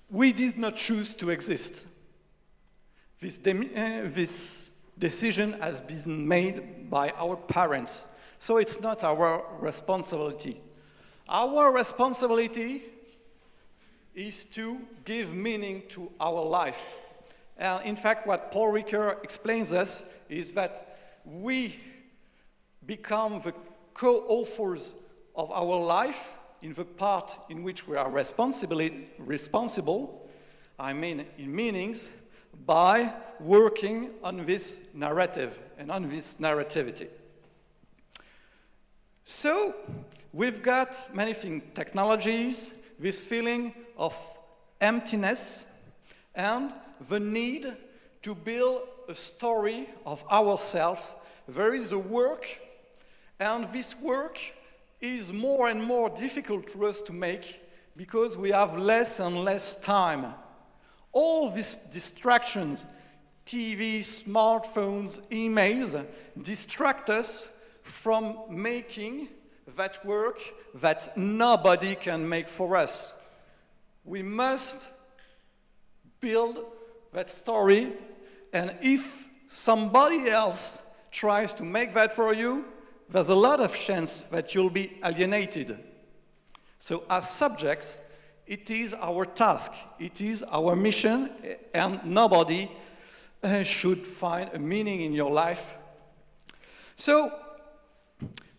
we did not choose to exist. This decision has been made by our parents, so it's not our responsibility. Our responsibility is to give meaning to our life. And in fact, what Paul Ricoeur explains us is that we become the co-authors of our life in the part in which we are responsible, I mean in meanings, by working on this narrative and on this narrativity. So, we've got many things, technologies, this feeling of emptiness, and the need to build a story of ourselves. There is a work, and this work is more and more difficult for us to make because we have less and less time. All these distractions, TV, smartphones, emails, distract us from making that work that nobody can make for us. We must build that story, and if somebody else tries to make that for you, there's a lot of chance that you'll be alienated. So as subjects, it is our task, it is our mission, and nobody should find a meaning in your life. So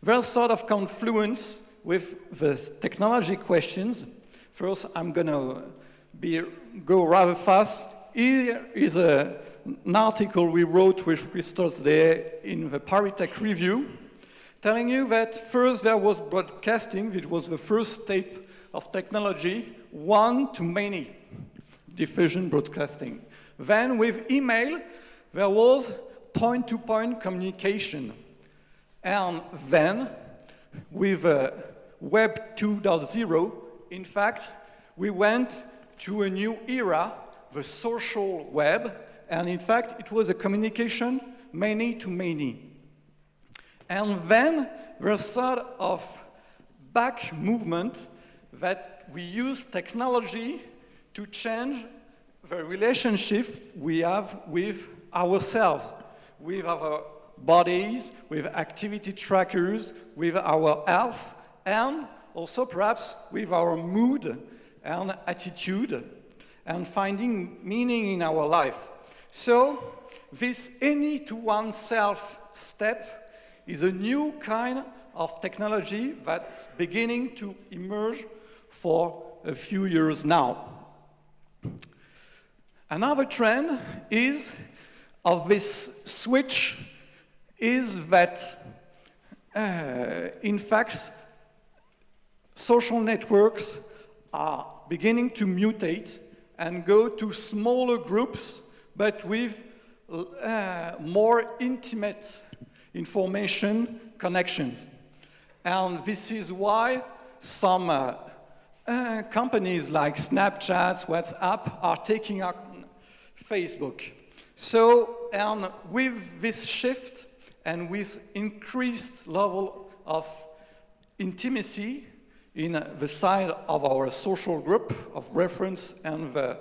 there's sort of confluence with the technology questions. First, I'm going to go rather fast. Here is an article we wrote with Christos there in the Paris Tech Review, telling you that first there was broadcasting, which was the first step of technology, one-to-many diffusion broadcasting. Then with email, there was point-to-point communication. And then with Web 2.0, in fact, we went to a new era, the social web, and in fact, it was a communication many-to-many. And then there's sort of back movement that we use technology to change the relationship we have with ourselves, with our bodies, with activity trackers, with our health, and also perhaps with our mood and attitude, and finding meaning in our life. So this any to oneself step is a new kind of technology that's beginning to emerge for a few years now. Another trend is of this switch is that, in fact, social networks are beginning to mutate and go to smaller groups, but with more intimate information connections. And this is why some companies like Snapchat, WhatsApp are taking up Facebook. So, and with this shift and with increased level of intimacy in the side of our social group of reference and the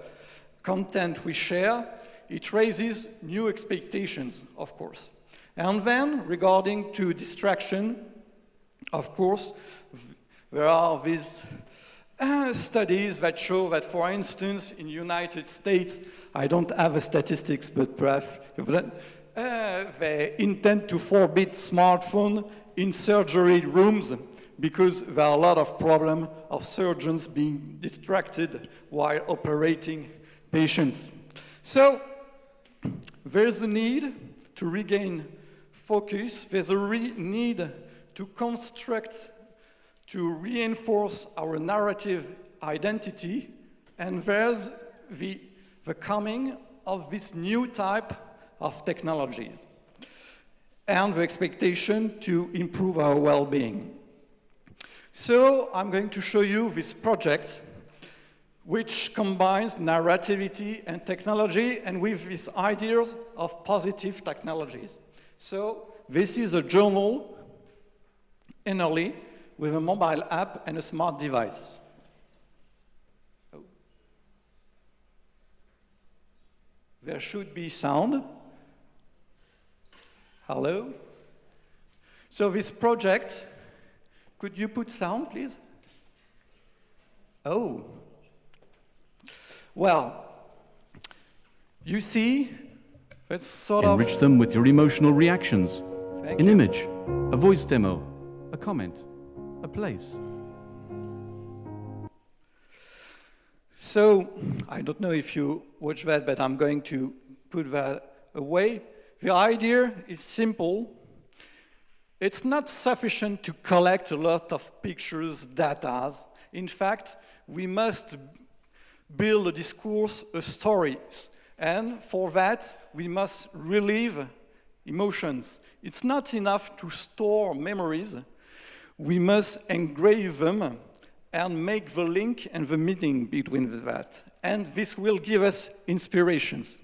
content we share, it raises new expectations, of course. And then, regarding to distraction, of course, there are these studies that show that, for instance, in the United States, I don't have the statistics, but perhaps they intend to forbid smartphone in surgery rooms because there are a lot of problems of surgeons being distracted while operating patients. So there's a need to regain focus. There's a need to construct, to reinforce our narrative identity, and there's the coming of this new type of technologies and the expectation to improve our well-being. So I'm going to show you this project which combines narrativity and technology, and with these ideas of positive technologies. So this is a journal Enerly with a mobile app and a smart device. Oh. There should be sound. Hello? So this project, could you put sound, please? Oh. Well, you see, that's sort of... Enrich them with your emotional reactions. Thank An you. image, a voice demo, a comment, a place. So, I don't know if you watch that, but I'm going to put that away. The idea is simple. It's not sufficient to collect a lot of pictures, data. In fact, we must build a discourse, a story. And for that, we must relieve emotions. It's not enough to store memories. We must engrave them and make the link and the meaning between that. And this will give us inspirations.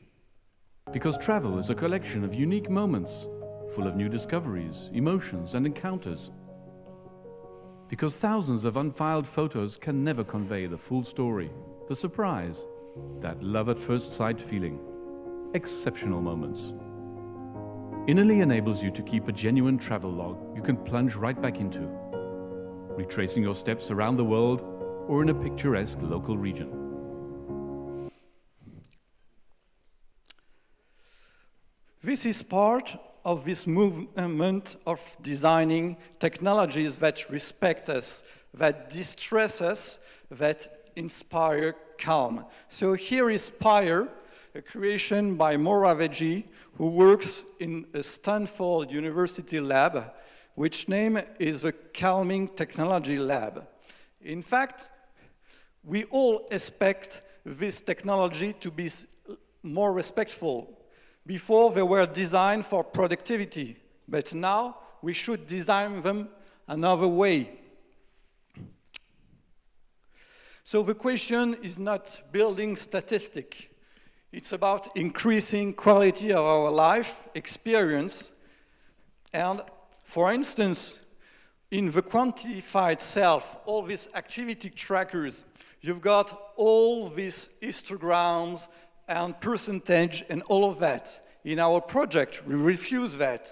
Because travel is a collection of unique moments, full of new discoveries, emotions, and encounters. Because thousands of unfiled photos can never convey the full story, the surprise, that love at first sight feeling. Exceptional moments. Innerly enables you to keep a genuine travel log you can plunge right back into, retracing your steps around the world or in a picturesque local region. This is part of this movement of designing technologies that respect us, that distress us, that inspire calm. So here is Spire, a creation by Moraveggi, who works in a Stanford University lab, which name is the Calming Technology Lab. In fact, we all expect this technology to be more respectful. Before, they were designed for productivity, but now we should design them another way. So the question is not building statistic. It's about increasing quality of our life experience. And for instance, in the quantified self, all these activity trackers, you've got all these histograms and percentage and all of that. In our project, we refuse that.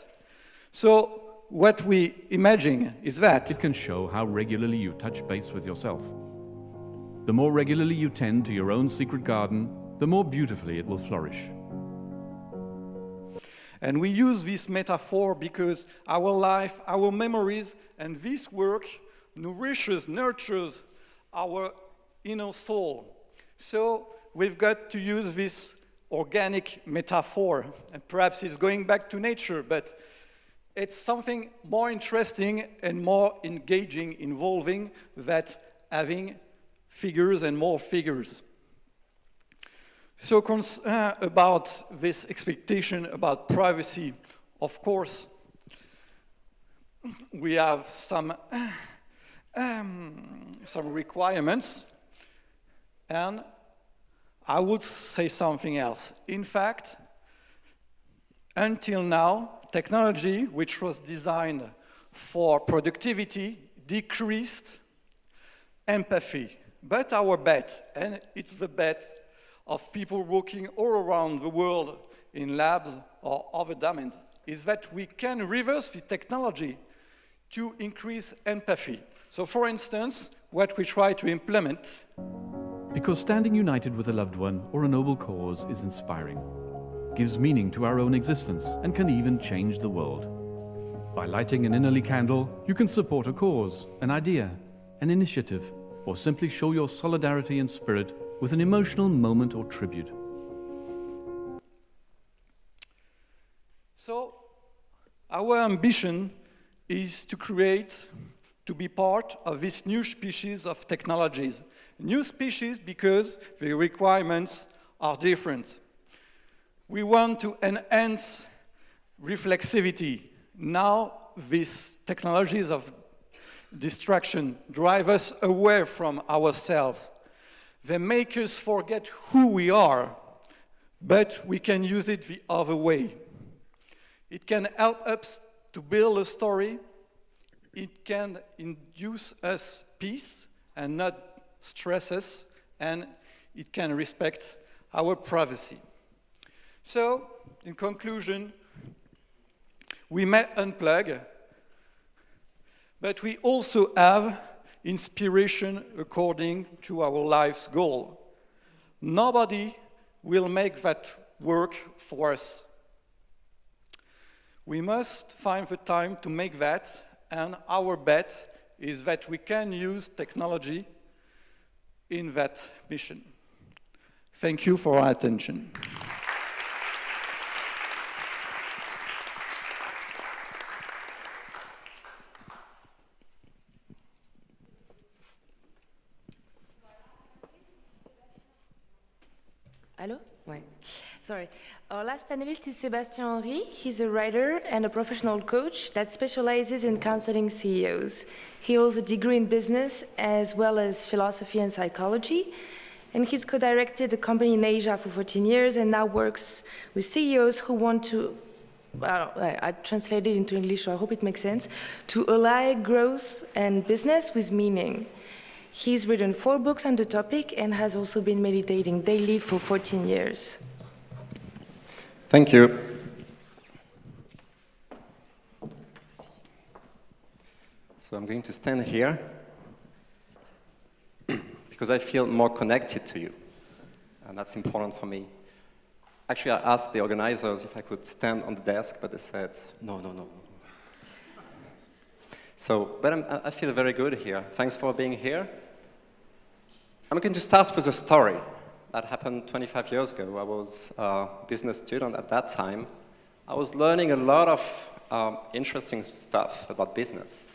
So what we imagine is that It can show how regularly you touch base with yourself. The more regularly you tend to your own secret garden, the more beautifully it will flourish. And we use this metaphor because our life, our memories, and this work nourishes, nurtures our inner soul. So we've got to use this organic metaphor, and perhaps it's going back to nature, but it's something more interesting and more engaging, involving, that having figures and more figures. So about this expectation about privacy, of course, we have some requirements, and I would say something else. In fact, until now, technology, which was designed for productivity, decreased empathy. But our bet, and it's the bet of people working all around the world in labs or other domains, is that we can reverse the technology to increase empathy. So for instance, what we try to implement. Because standing united with a loved one or a noble cause is inspiring, gives meaning to our own existence, and can even change the world. By lighting an innerly candle, you can support a cause, an idea, an initiative, or simply show your solidarity and spirit with an emotional moment or tribute. So, our ambition is to be part of this new species of technologies. New species because the requirements are different. We want to enhance reflexivity. Now, these technologies of distraction drive us away from ourselves. They make us forget who we are, but we can use it the other way. It can help us to build a story. It can induce us peace and not stress us, and it can respect our privacy. So, in conclusion, we may unplug, but we also have inspiration according to our life's goal. Nobody will make that work for us. We must find the time to make that, and our bet is that we can use technology in that mission. Thank you for your attention. Hello? Ouais. Sorry. Our last panelist is Sébastien Henry. He's a writer and a professional coach that specializes in counseling CEOs. He holds a degree in business as well as philosophy and psychology. And he's co-directed a company in Asia for 14 years and now works with CEOs who want to, well, I translated into English, so I hope it makes sense, to ally growth and business with meaning. He's written 4 books on the topic and has also been meditating daily for 14 years. Thank you. So I'm going to stand here because I feel more connected to you, and that's important for me. Actually, I asked the organizers if I could stand on the desk, but they said, no. So, but I feel very good here. Thanks for being here. I'm going to start with a story that happened 25 years ago. I was a business student at that time. I was learning a lot of interesting stuff about business,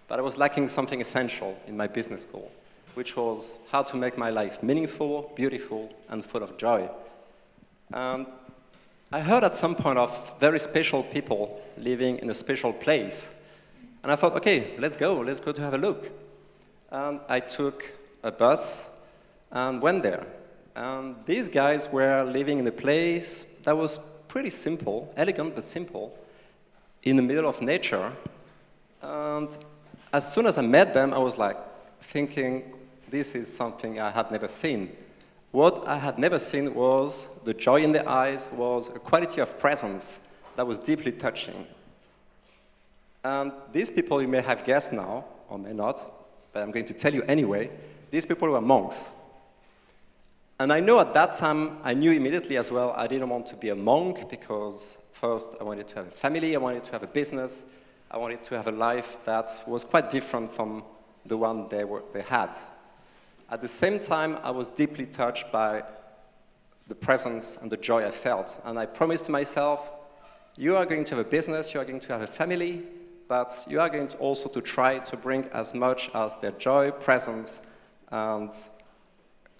but I was lacking something essential in my business school, which was how to make my life meaningful, beautiful, and full of joy. I heard at some point of very special people living in a special place. And I thought, okay, let's go to have a look. And I took a bus and went there. And these guys were living in a place that was pretty simple, elegant but simple, in the middle of nature. And as soon as I met them, I was like thinking, this is something I had never seen. What I had never seen was the joy in their eyes, was a quality of presence that was deeply touching. And these people, you may have guessed now, or may not, but I'm going to tell you anyway, these people were monks. And I know at that time, I knew immediately as well, I didn't want to be a monk because first I wanted to have a family, I wanted to have a business, I wanted to have a life that was quite different from the one they had. At the same time, I was deeply touched by the presence and the joy I felt. And I promised to myself, you are going to have a business, you are going to have a family, but you are going to also to try to bring as much as their joy, presence, and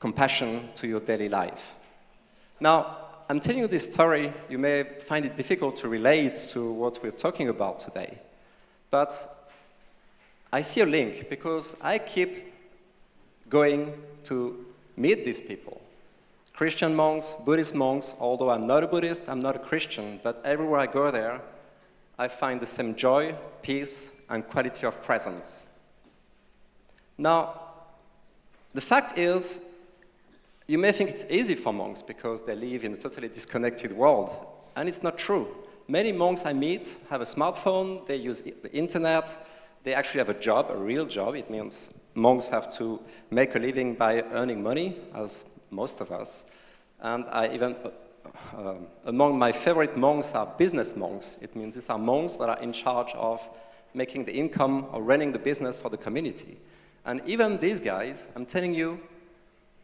compassion to your daily life. Now, I'm telling you this story, you may find it difficult to relate to what we're talking about today, but I see a link because I keep going to meet these people. Christian monks, Buddhist monks, although I'm not a Buddhist, I'm not a Christian, but everywhere I go there, I find the same joy, peace, and quality of presence. Now, the fact is, you may think it's easy for monks because they live in a totally disconnected world, and it's not true. Many monks I meet have a smartphone, they use the internet, they actually have a job, a real job. It means monks have to make a living by earning money, as most of us. And among my favorite monks are business monks. It means these are monks that are in charge of making the income or running the business for the community. And even these guys, I'm telling you,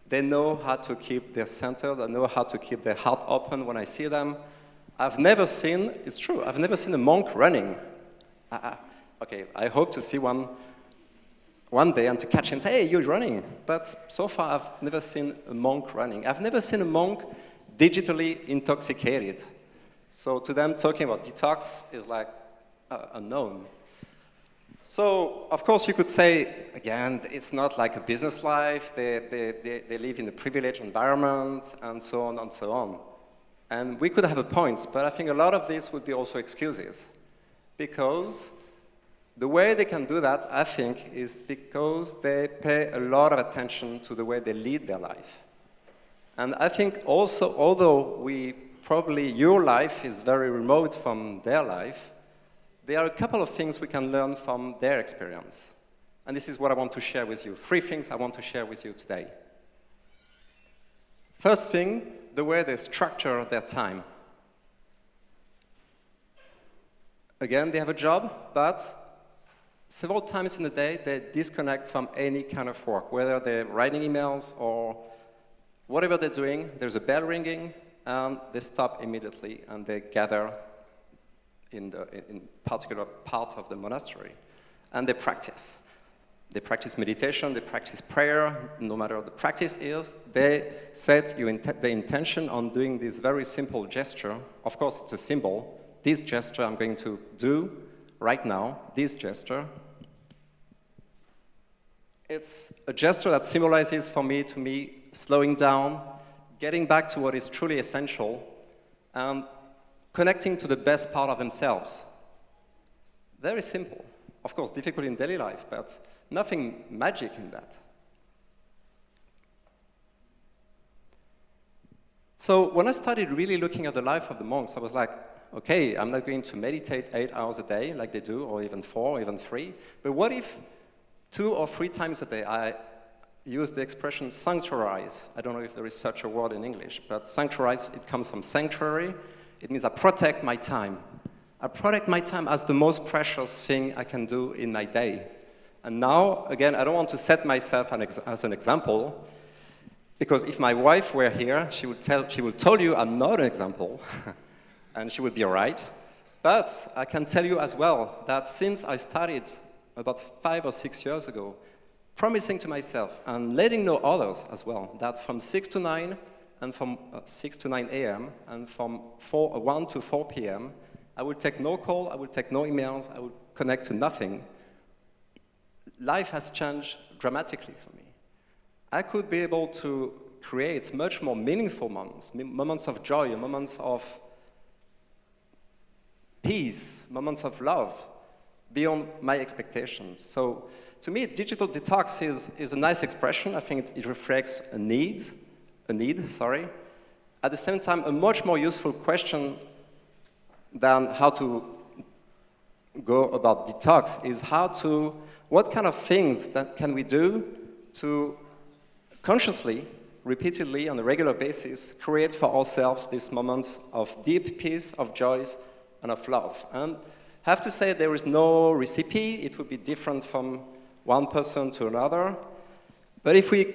they know how to keep their center, they know how to keep their heart open when I see them. I've never seen, it's true, I've never seen a monk running. Okay, I hope to see one day and to catch him and say, hey, you're running. But so far, I've never seen a monk running. I've never seen a monk digitally intoxicated. So to them, talking about detox is like unknown. So, of course, you could say, again, it's not like a business life. They live in a privileged environment, and so on and so on. And we could have a point, but I think a lot of this would be also excuses. Because the way they can do that, I think, is because they pay a lot of attention to the way they lead their life. And I think also, although your life is very remote from their life, there are a couple of things we can learn from their experience. And this is what I want to share with you. 3 things I want to share with you today. First thing, the way they structure their time. Again, they have a job, but several times in the day, they disconnect from any kind of work, whether they're writing emails or whatever they're doing. There's a bell ringing, and they stop immediately, and they gather in particular part of the monastery, and they practice. They practice meditation, they practice prayer. No matter what the practice is, they set the intention on doing this very simple gesture. Of course, it's a symbol. This gesture I'm going to do right now, this gesture. It's a gesture that symbolizes to me, slowing down, getting back to what is truly essential, and connecting to the best part of themselves. Very simple. Of course, difficult in daily life, but nothing magic in that. So when I started really looking at the life of the monks, I was like, okay, I'm not going to meditate 8 hours a day like they do, or even 4, or even 3, but what if 2 or 3 times a day I use the expression sanctuarize? I don't know if there is such a word in English, but sanctuarize, it comes from sanctuary. It means I protect my time. I protect my time as the most precious thing I can do in my day. And now, again, I don't want to set myself as an example, because if my wife were here, she would tell you I'm not an example, and she would be right. But I can tell you as well that since I started about 5 or 6 years ago, promising to myself and letting know others as well that from 6 to 9 and from 6 to 9 a.m. and from 1 to 4 p.m., I will take no call, I will take no emails, I will connect to nothing. Life has changed dramatically for me. I could be able to create much more meaningful moments of joy, moments of peace, moments of love, beyond my expectations. So to me, digital detox is a nice expression. I think it reflects a need. At the same time, a much more useful question than how to go about detox is what kind of things that can we do to consciously, repeatedly, on a regular basis, create for ourselves these moments of deep peace, of joy, and of love. And I have to say there is no recipe. It would be different from one person to another. But if we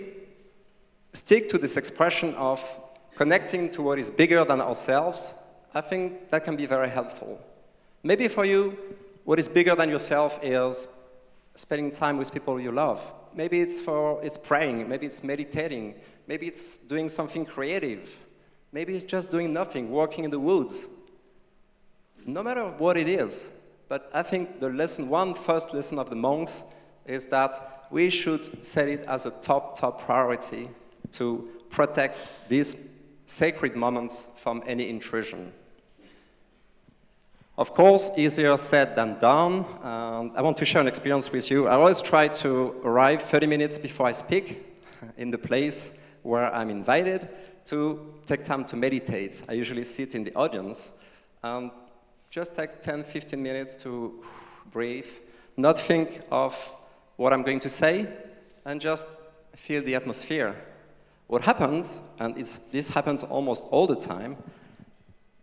stick to this expression of connecting to what is bigger than ourselves, I think that can be very helpful. Maybe for you, what is bigger than yourself is spending time with people you love. Maybe it's praying, maybe it's meditating, maybe it's doing something creative, maybe it's just doing nothing, walking in the woods. No matter what it is, but I think the first lesson of the monks is that we should set it as a top priority to protect these sacred moments from any intrusion. Of course, easier said than done. I want to share an experience with you. I always try to arrive 30 minutes before I speak in the place where I'm invited to take time to meditate. I usually sit in the audience and just take 10, 15 minutes to breathe, not think of what I'm going to say, and just feel the atmosphere. What happens, and this happens almost all the time,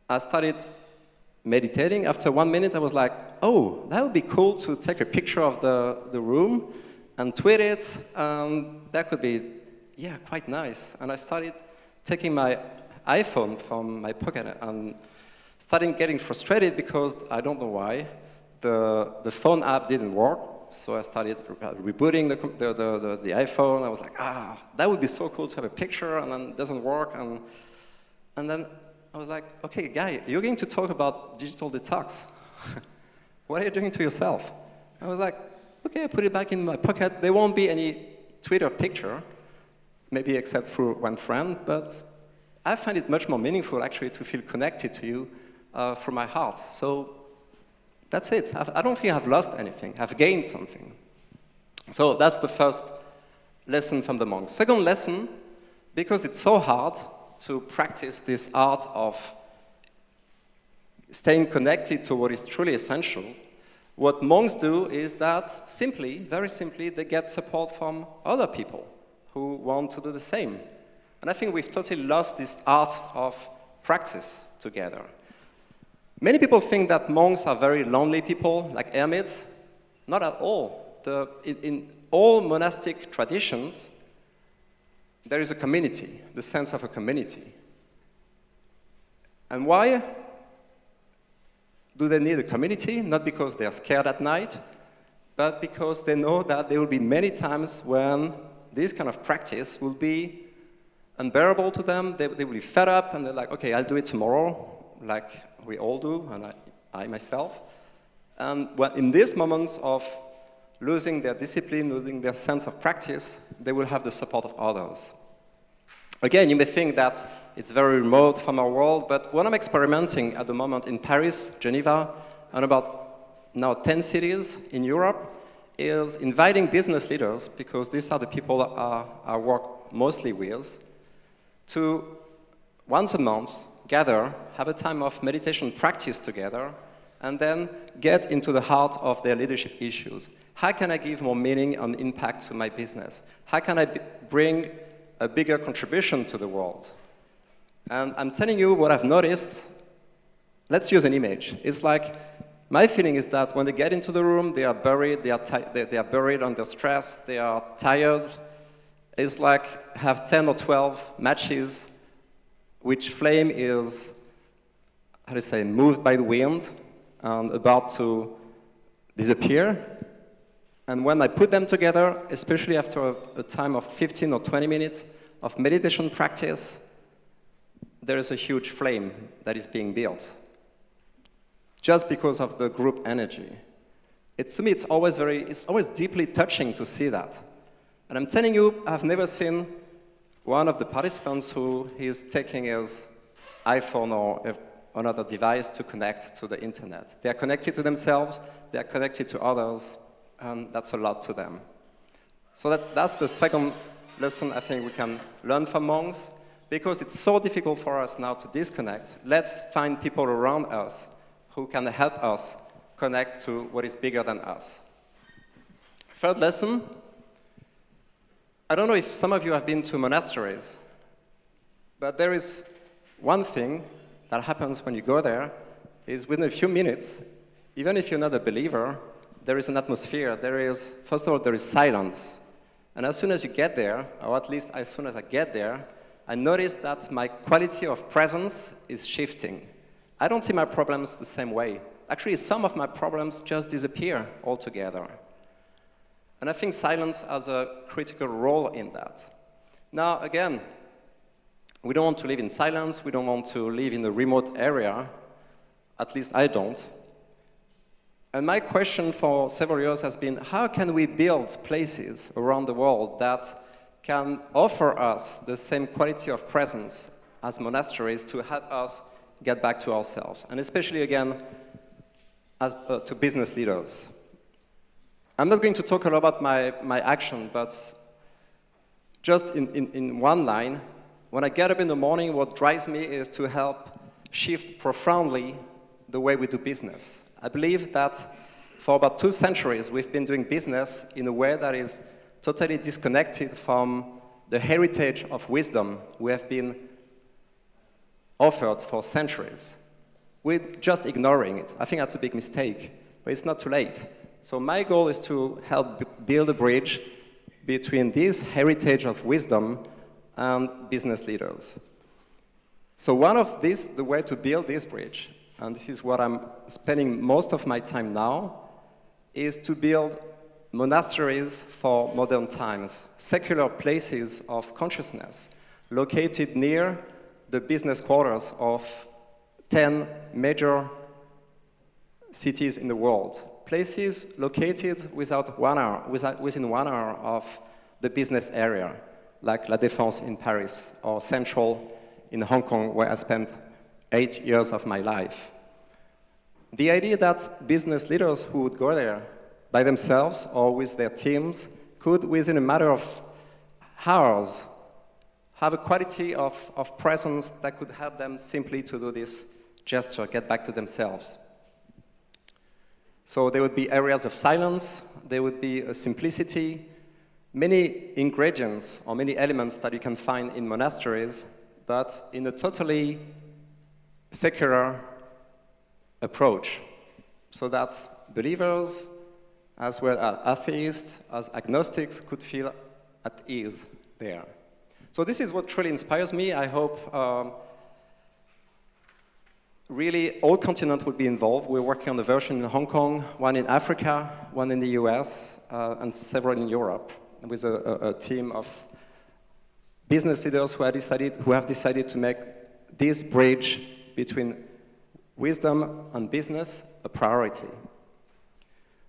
I started meditating. After 1 minute, I was like, oh, that would be cool to take a picture of the room and tweet it. That could be, yeah, quite nice. And I started taking my iPhone from my pocket and starting getting frustrated because I don't know why. The phone app didn't work. So I started rebooting the iPhone. I was like, that would be so cool to have a picture, and then it doesn't work. And then I was like, okay, guy, you're going to talk about digital detox. What are you doing to yourself? I was like, okay, I put it back in my pocket. There won't be any Twitter picture, maybe except for one friend, but I find it much more meaningful, actually, to feel connected to you from my heart. So that's it. I don't think I've lost anything. I've gained something. So that's the first lesson from the monks. Second lesson, because it's so hard to practice this art of staying connected to what is truly essential, what monks do is that simply, very simply, they get support from other people who want to do the same. And I think we've totally lost this art of practice together. Many people think that monks are very lonely people, like hermits. Not at all. In all monastic traditions, there is a community, the sense of a community. And why do they need a community? Not because they are scared at night, but because they know that there will be many times when this kind of practice will be unbearable to them. They will be fed up, and they're like, okay, I'll do it tomorrow, like we all do, and I myself. And in these moments of losing their discipline, losing their sense of practice, they will have the support of others. Again, you may think that it's very remote from our world, but what I'm experimenting at the moment in Paris, Geneva, and about now 10 cities in Europe, is inviting business leaders, because these are the people that I work mostly with, to once a month gather, have a time of meditation practice together, and then get into the heart of their leadership issues. How can I give more meaning and impact to my business? How can I bring a bigger contribution to the world? And I'm telling you what I've noticed. Let's use an image. It's like, my feeling is that when they get into the room, they are buried, they are buried under stress, they are tired. It's like have 10 or 12 matches, which flame is, how do you say, moved by the wind and about to disappear. And when I put them together, especially after a time of 15 or 20 minutes of meditation practice, there is a huge flame that is being built, just because of the group energy. To me, it's always deeply touching to see that. And I'm telling you, I've never seen one of the participants who is taking his iPhone or another device to connect to the internet. They are connected to themselves, they are connected to others, and that's a lot to them. So that's the second lesson I think we can learn from monks, because it's so difficult for us now to disconnect. Let's find people around us who can help us connect to what is bigger than us. Third lesson, I don't know if some of you have been to monasteries, but there is one thing that happens when you go there, is within a few minutes, even if you're not a believer, there is an atmosphere. First of all, there is silence. And as soon as you get there, or at least as soon as I get there, I notice that my quality of presence is shifting. I don't see my problems the same way. Actually, some of my problems just disappear altogether. And I think silence has a critical role in that. Now, again, we don't want to live in silence. We don't want to live in a remote area. At least I don't. And my question for several years has been, how can we build places around the world that can offer us the same quality of presence as monasteries to help us get back to ourselves? And especially, again, to business leaders. I'm not going to talk a lot about my action, but just in one line, when I get up in the morning, what drives me is to help shift profoundly the way we do business. I believe that for about 2 centuries, we've been doing business in a way that is totally disconnected from the heritage of wisdom we have been offered for centuries. We're just ignoring it. I think that's a big mistake, but it's not too late. So my goal is to help build a bridge between this heritage of wisdom and business leaders. So one of these, the way to build this bridge, and this is what I'm spending most of my time now, is to build monasteries for modern times, secular places of consciousness, located near the business quarters of 10 major cities in the world. Places located within 1 hour of the business area, like La Défense in Paris, or Central in Hong Kong, where I spent 8 years of my life. The idea that business leaders who would go there by themselves or with their teams could, within a matter of hours, have a quality of presence that could help them simply to do this gesture, get back to themselves. So there would be areas of silence, there would be a simplicity, many ingredients or many elements that you can find in monasteries, but in a totally secular approach, so that believers, as well as atheists, as agnostics, could feel at ease there. So this is what truly inspires me. I hope really all continents will be involved. We're working on a version in Hong Kong, one in Africa, one in the US, and several in Europe, with a team of business leaders who have decided to make this bridge between wisdom and business a priority.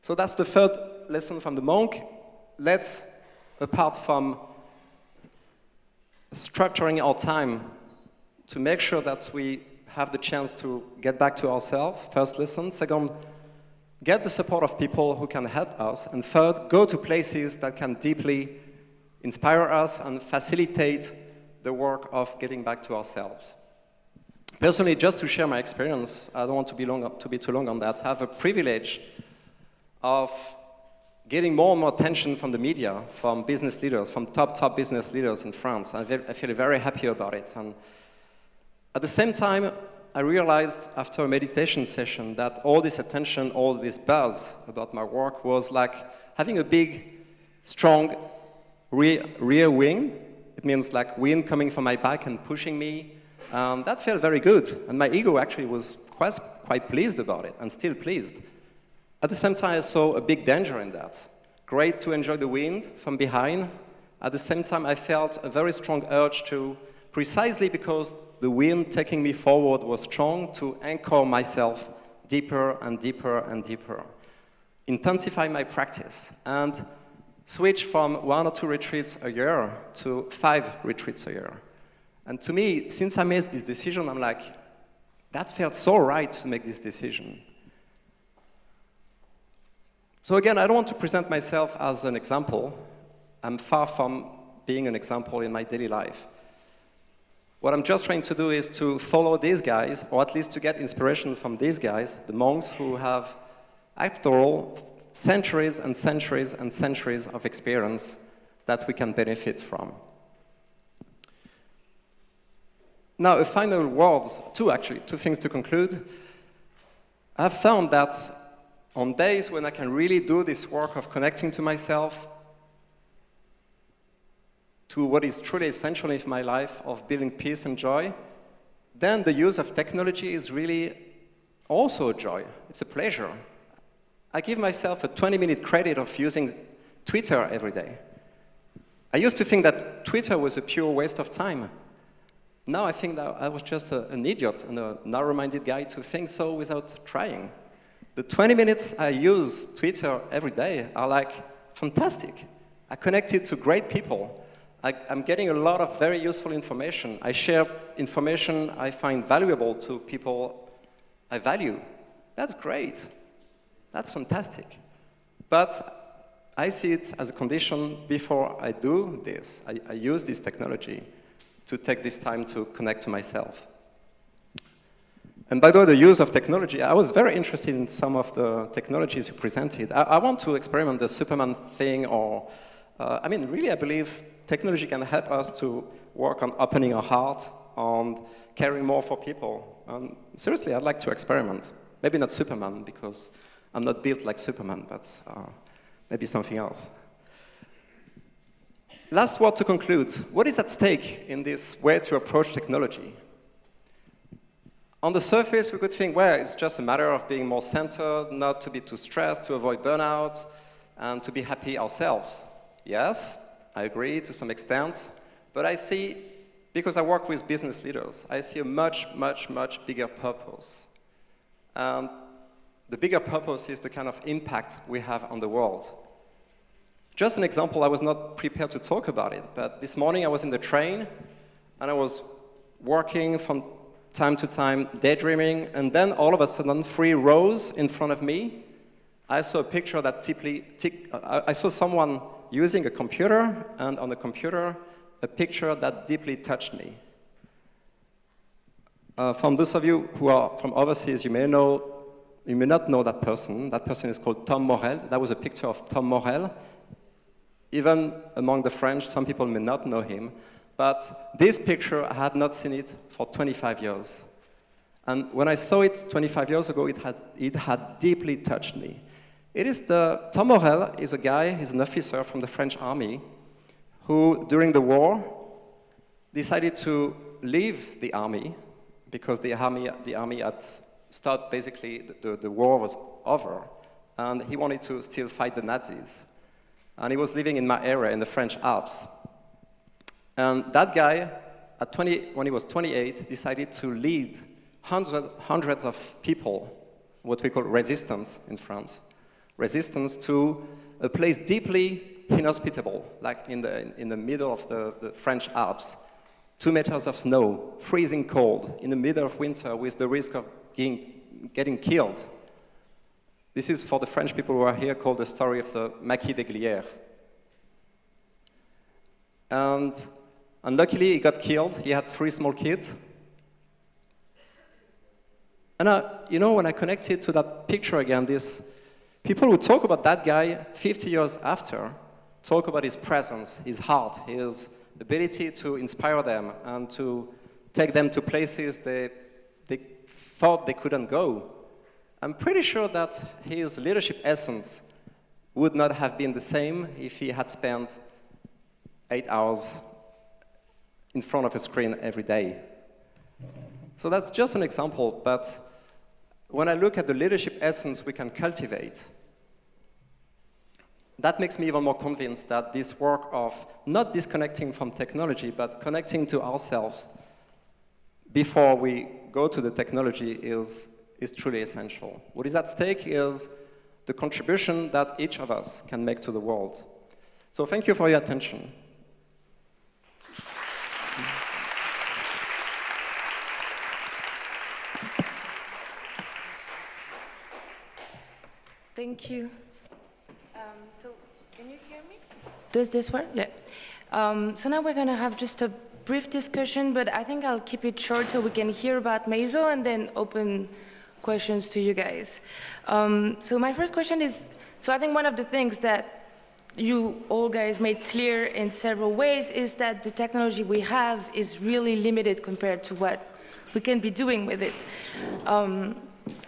So that's the third lesson from the monk. Let's, apart from structuring our time to make sure that we have the chance to get back to ourselves, first lesson. Second, get the support of people who can help us. And third, go to places that can deeply inspire us and facilitate the work of getting back to ourselves. Personally, just to share my experience, I don't want to be too long on that. I have a privilege of getting more and more attention from the media, from business leaders, from top business leaders in France. I feel very happy about it. And at the same time, I realized after a meditation session that all this attention, all this buzz about my work was like having a big, strong rear wing. It means like wind coming from my back and pushing me. That felt very good. And my ego actually was quite pleased about it, and still pleased. At the same time, I saw a big danger in that. Great to enjoy the wind from behind. At the same time, I felt a very strong urge to, precisely because the wind taking me forward was strong, to anchor myself deeper and deeper and deeper. Intensify my practice and switch from 1 or 2 retreats a year to 5 retreats a year. And to me, since I made this decision, I'm like, that felt so right to make this decision. So again, I don't want to present myself as an example. I'm far from being an example in my daily life. What I'm just trying to do is to follow these guys, or at least to get inspiration from these guys, the monks who have, after all, centuries and centuries and centuries of experience that we can benefit from. Now, a final word, two things to conclude. I've found that on days when I can really do this work of connecting to myself, to what is truly essential in my life, of building peace and joy, then the use of technology is really also a joy. It's a pleasure. I give myself a 20-minute credit of using Twitter every day. I used to think that Twitter was a pure waste of time. Now I think that I was just an idiot and a narrow-minded guy to think so without trying. The 20 minutes I use Twitter every day are like fantastic. I connected to great people. I'm getting a lot of very useful information. I share information I find valuable to people I value. That's great. That's fantastic. But I see it as a condition before I do this. I use this technology to take this time to connect to myself. And by the way, the use of technology, I was very interested in some of the technologies you presented. I want to experiment the Superman thing, or, I mean, really, I believe technology can help us to work on opening our heart, on caring more for people. Seriously, I'd like to experiment. Maybe not Superman, because I'm not built like Superman, but maybe something else. Last word to conclude. What is at stake in this way to approach technology? On the surface, we could think, well, it's just a matter of being more centered, not to be too stressed, to avoid burnout, and to be happy ourselves. Yes, I agree to some extent, but I see, because I work with business leaders, I see a much, much, much bigger purpose. And the bigger purpose is the kind of impact we have on the world. Just an example, I was not prepared to talk about it, but this morning I was in the train, and I was working from time to time, daydreaming, and then all of a sudden, 3 rows in front of me, I saw a picture that I saw someone using a computer, and on the computer, a picture that deeply touched me. From those of you who are from overseas, you may not know that person. That person is called Tom Morel. That was a picture of Tom Morel. Even among the French, some people may not know him. But this picture, I had not seen it for 25 years. And when I saw it 25 years ago, it had deeply touched me. Tom Morel is a guy, he's an officer from the French army, who, during the war, decided to leave the army, because the army had stopped, basically, the war was over, and he wanted to still fight the Nazis. And he was living in my area, in the French Alps. And that guy, when he was 28, decided to lead hundreds of people, what we call resistance in France, resistance to a place deeply inhospitable, like in the middle of the French Alps, 2 meters of snow, freezing cold, in the middle of winter with the risk of getting killed. This is, for the French people who are here, called the story of the Maquis des Glières. And luckily, he got killed. He had 3 small kids. And when I connected to that picture again, these people who talk about that guy 50 years after, talk about his presence, his heart, his ability to inspire them and to take them to places they thought they couldn't go. I'm pretty sure that his leadership essence would not have been the same if he had spent 8 hours in front of a screen every day. So that's just an example, but when I look at the leadership essence we can cultivate, that makes me even more convinced that this work of not disconnecting from technology, but connecting to ourselves before we go to the technology is truly essential. What is at stake is the contribution that each of us can make to the world. So thank you for your attention. Thank you. So, can you hear me? Does this work? Yeah. So now we're going to have just a brief discussion, but I think I'll keep it short so we can hear about Meiso and then open questions to you guys. So my first question is, so I think one of the things that you all guys made clear in several ways is that the technology we have is really limited compared to what we can be doing with it.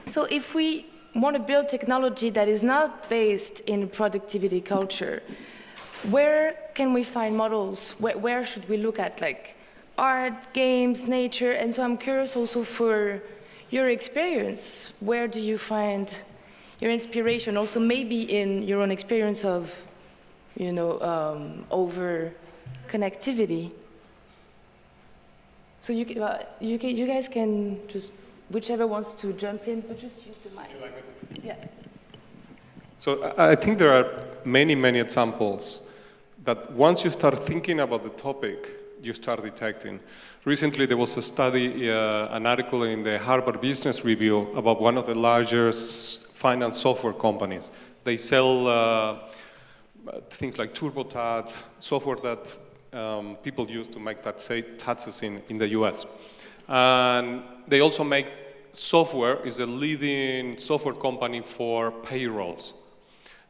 So if we want to build technology that is not based in productivity culture, where can we find models? Where should we look at, like art, games, nature? And so I'm curious also for your experience. Where do you find your inspiration? Also maybe in your own experience of, over connectivity. So you guys can just, whichever wants to jump in, but just use the mic. Yeah. So I think there are many, many examples that once you start thinking about the topic, you start detecting. Recently, there was a study, an article in the Harvard Business Review about one of the largest finance software companies. They sell things like TurboTax, software that people use to make taxes in the US. And they also make software, is a leading software company for payrolls.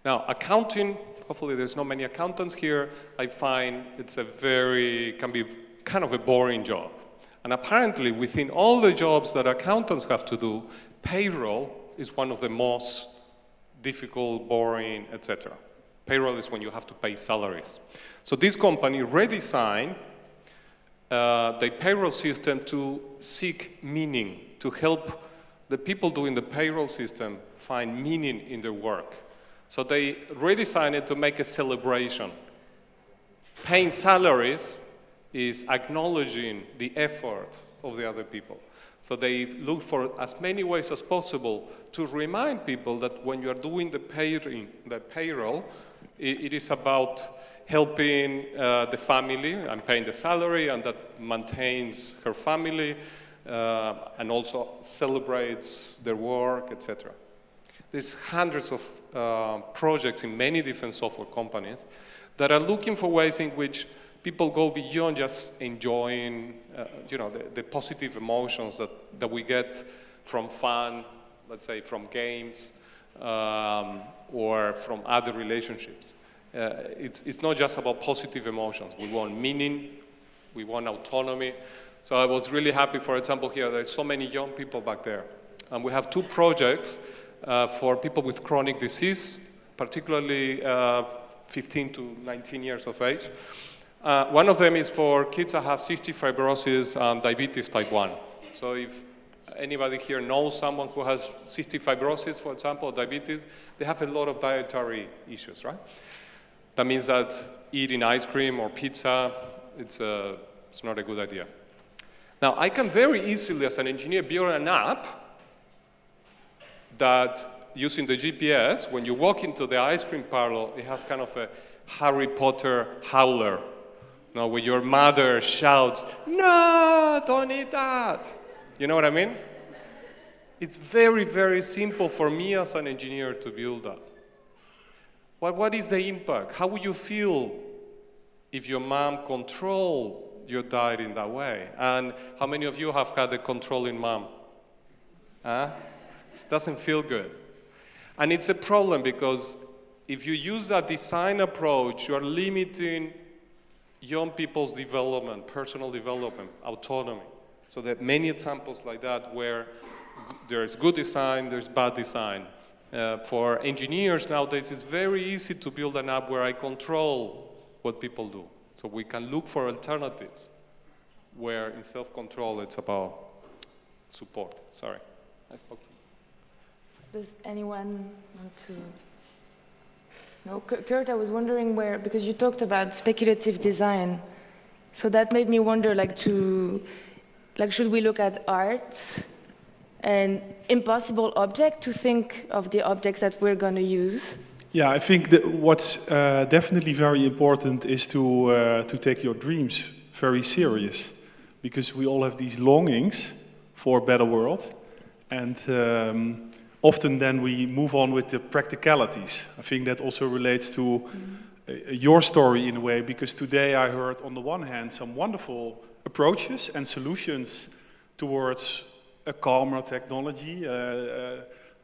Now, accounting, hopefully there's not many accountants here, I find it's can be kind of a boring job. And apparently, within all the jobs that accountants have to do, payroll is one of the most difficult, boring, etc. Payroll is when you have to pay salaries. So this company redesigned the payroll system to seek meaning, to help the people doing the payroll system find meaning in their work. So they redesigned it to make a celebration. Paying salaries is acknowledging the effort of the other people. So they look for as many ways as possible to remind people that when you're doing the payroll, it is about helping the family and paying the salary, and that maintains her family and also celebrates their work, etc. There's hundreds of projects in many different software companies that are looking for ways in which people go beyond just enjoying the positive emotions that we get from fun, let's say from games, or from other relationships. It's not just about positive emotions. We want meaning, we want autonomy. So I was really happy, for example, here, there's so many young people back there. And we have 2 projects for people with chronic disease, particularly 15 to 19 years of age. One of them is for kids that have cystic fibrosis and diabetes type 1. So if anybody here knows someone who has cystic fibrosis, for example, or diabetes, they have a lot of dietary issues, right? That means that eating ice cream or pizza, it's not a good idea. Now, I can very easily, as an engineer, build an app that, using the GPS, when you walk into the ice cream parlor, it has kind of a Harry Potter howler. Now, where your mother shouts, "No, don't eat that!" You know what I mean? It's very, very simple for me as an engineer to build that. What is the impact? How would you feel if your mom controlled your diet in that way? And how many of you have had a controlling mom? It doesn't feel good. And it's a problem because if you use that design approach, you are limiting young people's development, personal development, autonomy. So there are many examples like that where there's good design, there's bad design. For engineers nowadays, it's very easy to build an app where I control what people do. So we can look for alternatives where in self-control it's about support. Sorry, I spoke. Does anyone want to? No, Kurt, I was wondering where, because you talked about speculative design. So that made me wonder, should we look at art and impossible object to think of the objects that we're going to use? Yeah, I think that what's definitely very important is to take your dreams very serious, because we all have these longings for a better world, and often then we move on with the practicalities. I think that also relates to your story in a way, because today I heard on the one hand some wonderful approaches and solutions towards a calmer technology,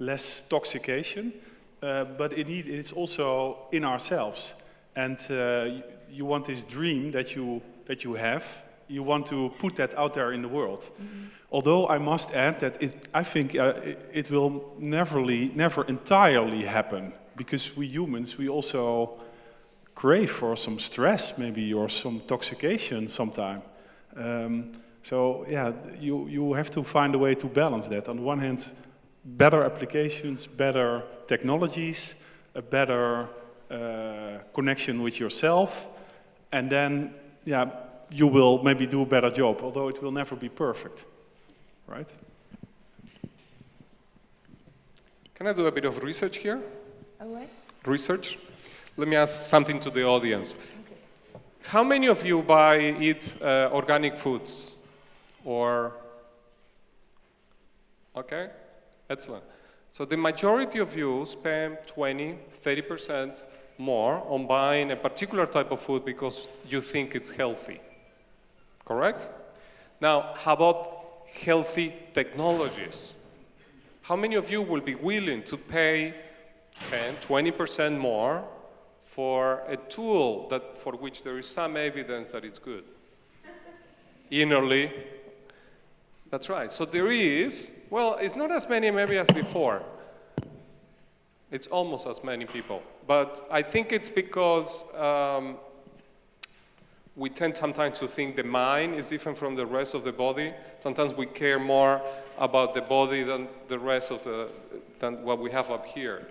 less toxication, but indeed it's also in ourselves. And you want this dream that you have, you want to put that out there in the world. Mm-hmm. Although I must add that I think it will never entirely happen, because we humans, we also crave for some stress maybe, or some toxication sometime. So yeah, you have to find a way to balance that. On the one hand, better applications, better technologies, a better connection with yourself, and then yeah, you will maybe do a better job, although it will never be perfect, right? Can I do a bit of research here? What? Research? Let me ask something to the audience. Okay. How many of you eat organic foods? Or, okay, excellent. So the majority of you spend 20, 30% more on buying a particular type of food because you think it's healthy. Correct? Now, how about healthy technologies? How many of you will be willing to pay 10, 20% more for a tool for which there is some evidence that it's good? Innerly. That's right. So there is, well, it's not as many maybe as before. It's almost as many people. But I think it's because we tend sometimes to think the mind is different from the rest of the body. Sometimes we care more about the body than the rest of than what we have up here.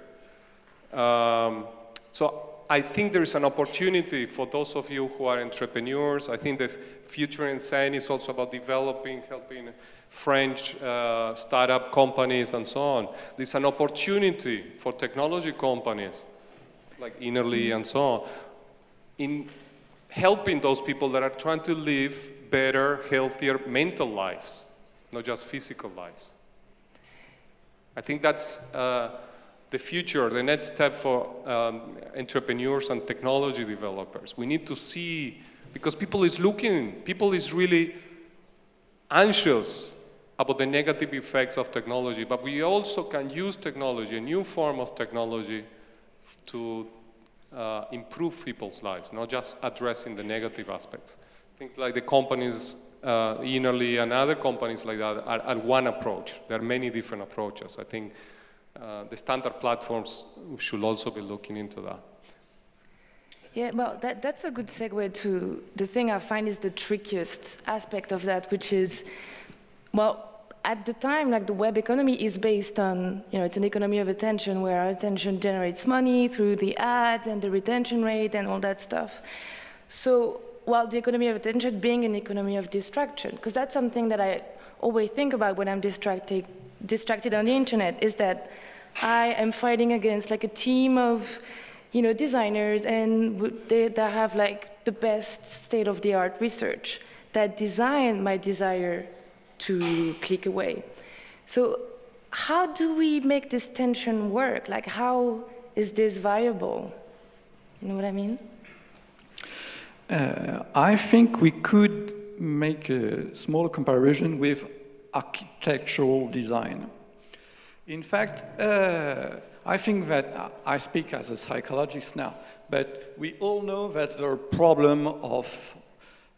So I think there is an opportunity for those of you who are entrepreneurs. I think the Futur in Seine is also about developing, helping French startup companies and so on. There's an opportunity for technology companies like Innerly and so on in helping those people that are trying to live better, healthier mental lives, not just physical lives. I think that's the future, the next step for entrepreneurs and technology developers. We need to see, because people is really anxious about the negative effects of technology, but we also can use technology, a new form of technology, to improve people's lives, not just addressing the negative aspects. Things like the companies, Innerly and other companies like that are one approach. There are many different approaches. I think the standard platforms should also be looking into that. Yeah, well, that's a good segue to the thing I find is the trickiest aspect of that, which is, well, at the time, like the web economy is based on, it's an economy of attention where our attention generates money through the ads and the retention rate and all that stuff. So while the economy of attention being an economy of distraction, because that's something that I always think about when I'm distracted on the internet, is that I am fighting against like a team of, designers, and they have like the best state-of-the-art research that design my desire to click away. So how do we make this tension work? Like, how is this viable? You know what I mean? I think we could make a small comparison with architectural design. In fact, I think that I speak as a psychologist now, but we all know that there are a problem of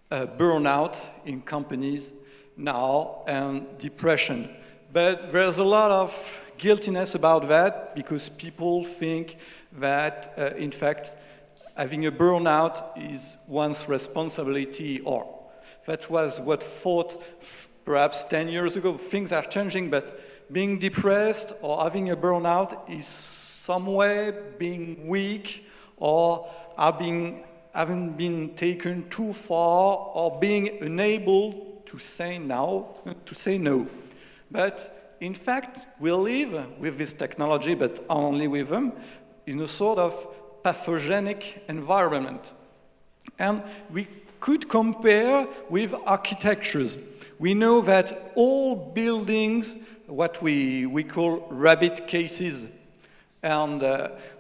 burnout in companies now and depression. But there's a lot of guiltiness about that because people think that, in fact, having a burnout is one's responsibility, or that was what thought perhaps 10 years ago. Things are changing, but being depressed or having a burnout is some way being weak or having been taken too far or being unable to say no. But in fact, we live with this technology, but only with them, in a sort of pathogenic environment. And we could compare with architectures. We know that all buildings, what we call rabbit cases, and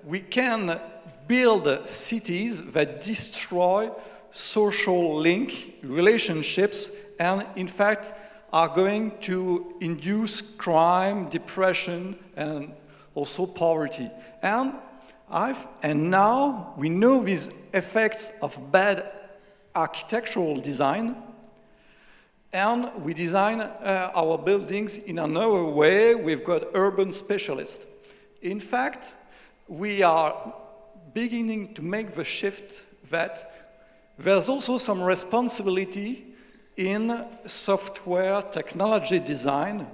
we can build cities that destroy social link, relationships, and in fact are going to induce crime, depression, and also poverty. And now we know these effects of bad architectural design, and we design our buildings in another way. We've got urban specialists. In fact, we are beginning to make the shift that there's also some responsibility in software technology design,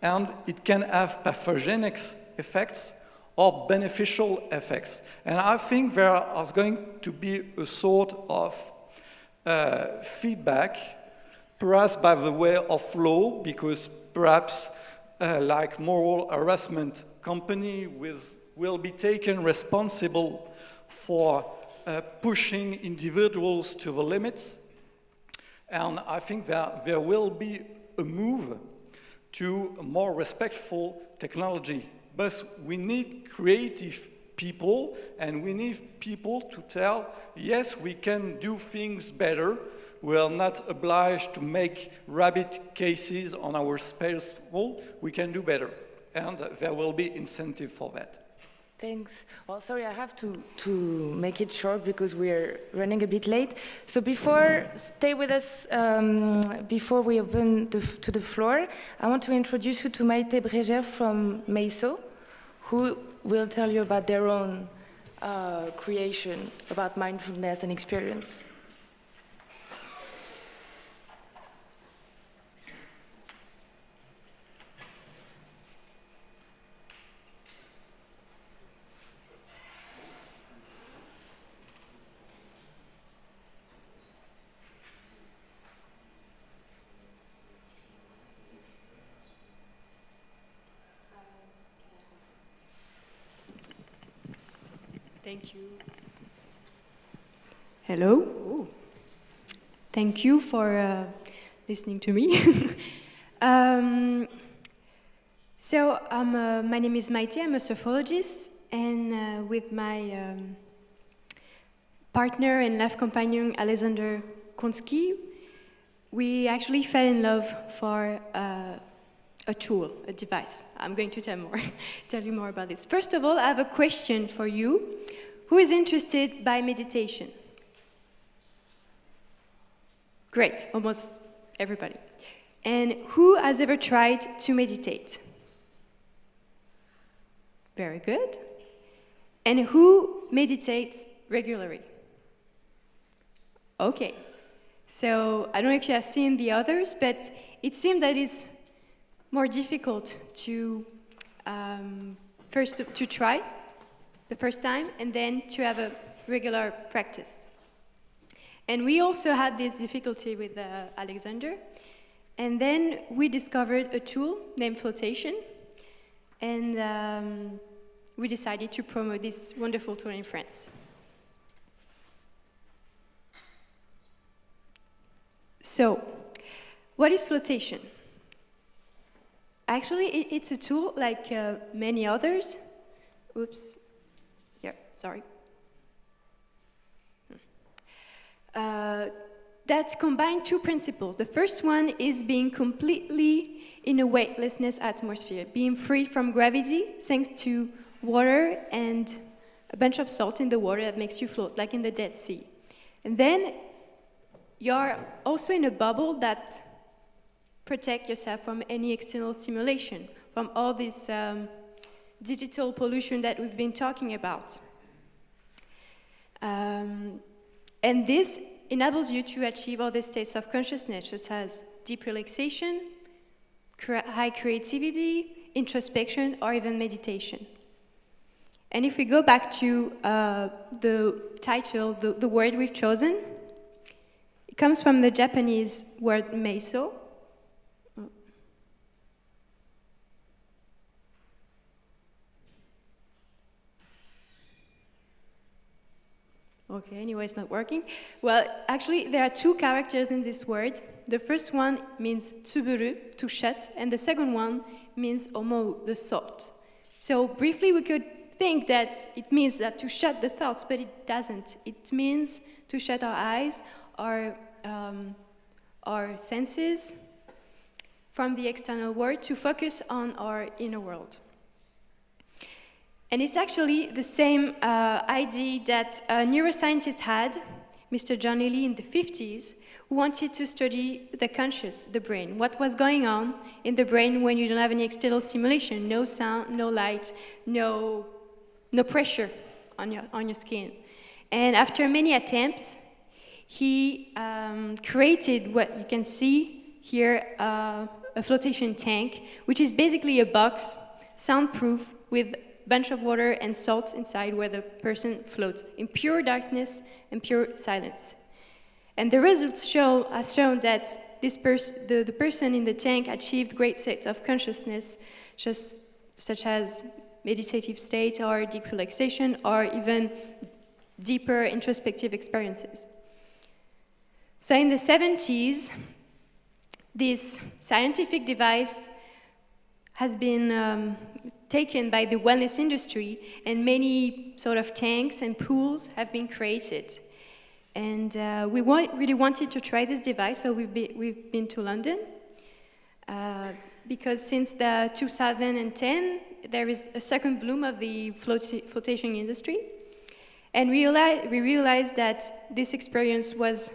and it can have pathogenic effects or beneficial effects. And I think there is going to be a sort of feedback, perhaps by the way of law, because perhaps like moral harassment company will be taken responsible for pushing individuals to the limits. And I think that there will be a move to a more respectful technology but we need creative people, and we need people to tell, yes, we can do things better. We are not obliged to make rabbit cases on our space wall. We can do better, and there will be incentive for that. Thanks. Well, sorry, I have to make it short because we're running a bit late. So stay with us before we open to the floor. I want to introduce you to Maïté from Meiso, who will tell you about their own creation, about mindfulness and experience. Thank you. Hello. Ooh. Thank you for listening to me. My name is Maïté. I'm a sophologist, and with my partner and life companion, Alexander Konski, we actually fell in love for a tool, a device. I'm going to tell you more about this. First of all, I have a question for you. Who is interested by meditation? Great, almost everybody. And who has ever tried to meditate? Very good. And who meditates regularly? Okay. So I don't know if you have seen the others, but it seems that it's more difficult to first to try the first time and then to have a regular practice. And we also had this difficulty with Alexander, and then we discovered a tool named flotation, and we decided to promote this wonderful tool in France. So, what is flotation? Actually, it's a tool like many others. Oops. Yeah, sorry. That combine two principles. The first one is being completely in a weightlessness atmosphere, being free from gravity thanks to water and a bunch of salt in the water that makes you float, like in the Dead Sea. And then you're also in a bubble that protect yourself from any external stimulation, from all this digital pollution that we've been talking about. And this enables you to achieve all the states of consciousness, such as deep relaxation, high creativity, introspection, or even meditation. And if we go back to the title, the word we've chosen, it comes from the Japanese word Meiso. Okay, anyway, it's not working. Well, actually, there are two characters in this word. The first one means tsuburu, to shut, and the second one means omo, the thought. So briefly, we could think that it means that to shut the thoughts, but it doesn't. It means to shut our eyes, our senses from the external world to focus on our inner world. And it's actually the same idea that a neuroscientist had, Mr. John Lilly, in the 50s, who wanted to study the conscious, the brain, what was going on in the brain when you don't have any external stimulation, no sound, no light, no pressure on your skin. And after many attempts, he created what you can see here, a flotation tank, which is basically a box, soundproof, with bunch of water and salt inside where the person floats in pure darkness and pure silence. And the results has shown that the person in the tank achieved great states of consciousness, such as meditative state or deep relaxation or even deeper introspective experiences. So in the 70s, this scientific device has been taken by the wellness industry, and many sort of tanks and pools have been created. And we really wanted to try this device, so we've been to London. Because since the 2010, there is a second bloom of the flotation industry. And we realized that this experience was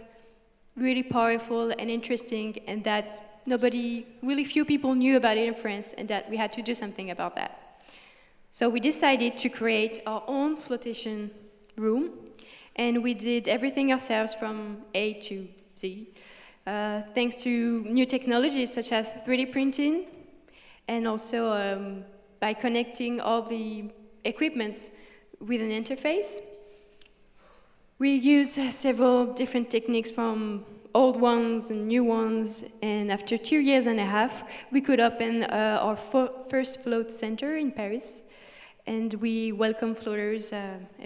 really powerful and interesting, and that really few people knew about it in France, and that we had to do something about that. So we decided to create our own flotation room, and we did everything ourselves from A to Z, thanks to new technologies such as 3D printing, and also by connecting all the equipments with an interface. We use several different techniques, from old ones and new ones, and after 2.5 years, we could open our first float center in Paris, and we welcome floaters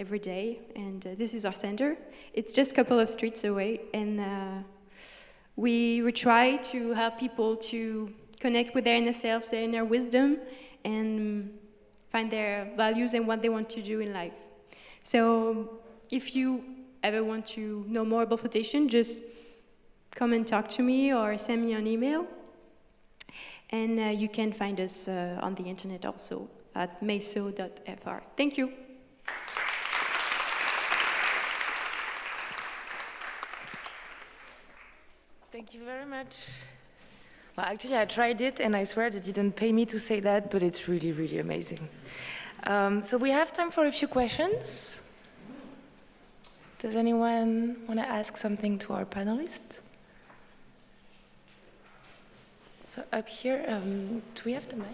every day, and this is our center. It's just a couple of streets away, and we try to help people to connect with their inner selves, their inner wisdom, and find their values and what they want to do in life. So if you ever want to know more about flotation, just come and talk to me or send me an email. And you can find us on the internet also at meiso.fr. Thank you. Thank you very much. Well, actually, I tried it, and I swear they didn't pay me to say that, but it's really, really amazing. So we have time for a few questions. Does anyone want to ask something to our panelists? So up here, do we have the mic?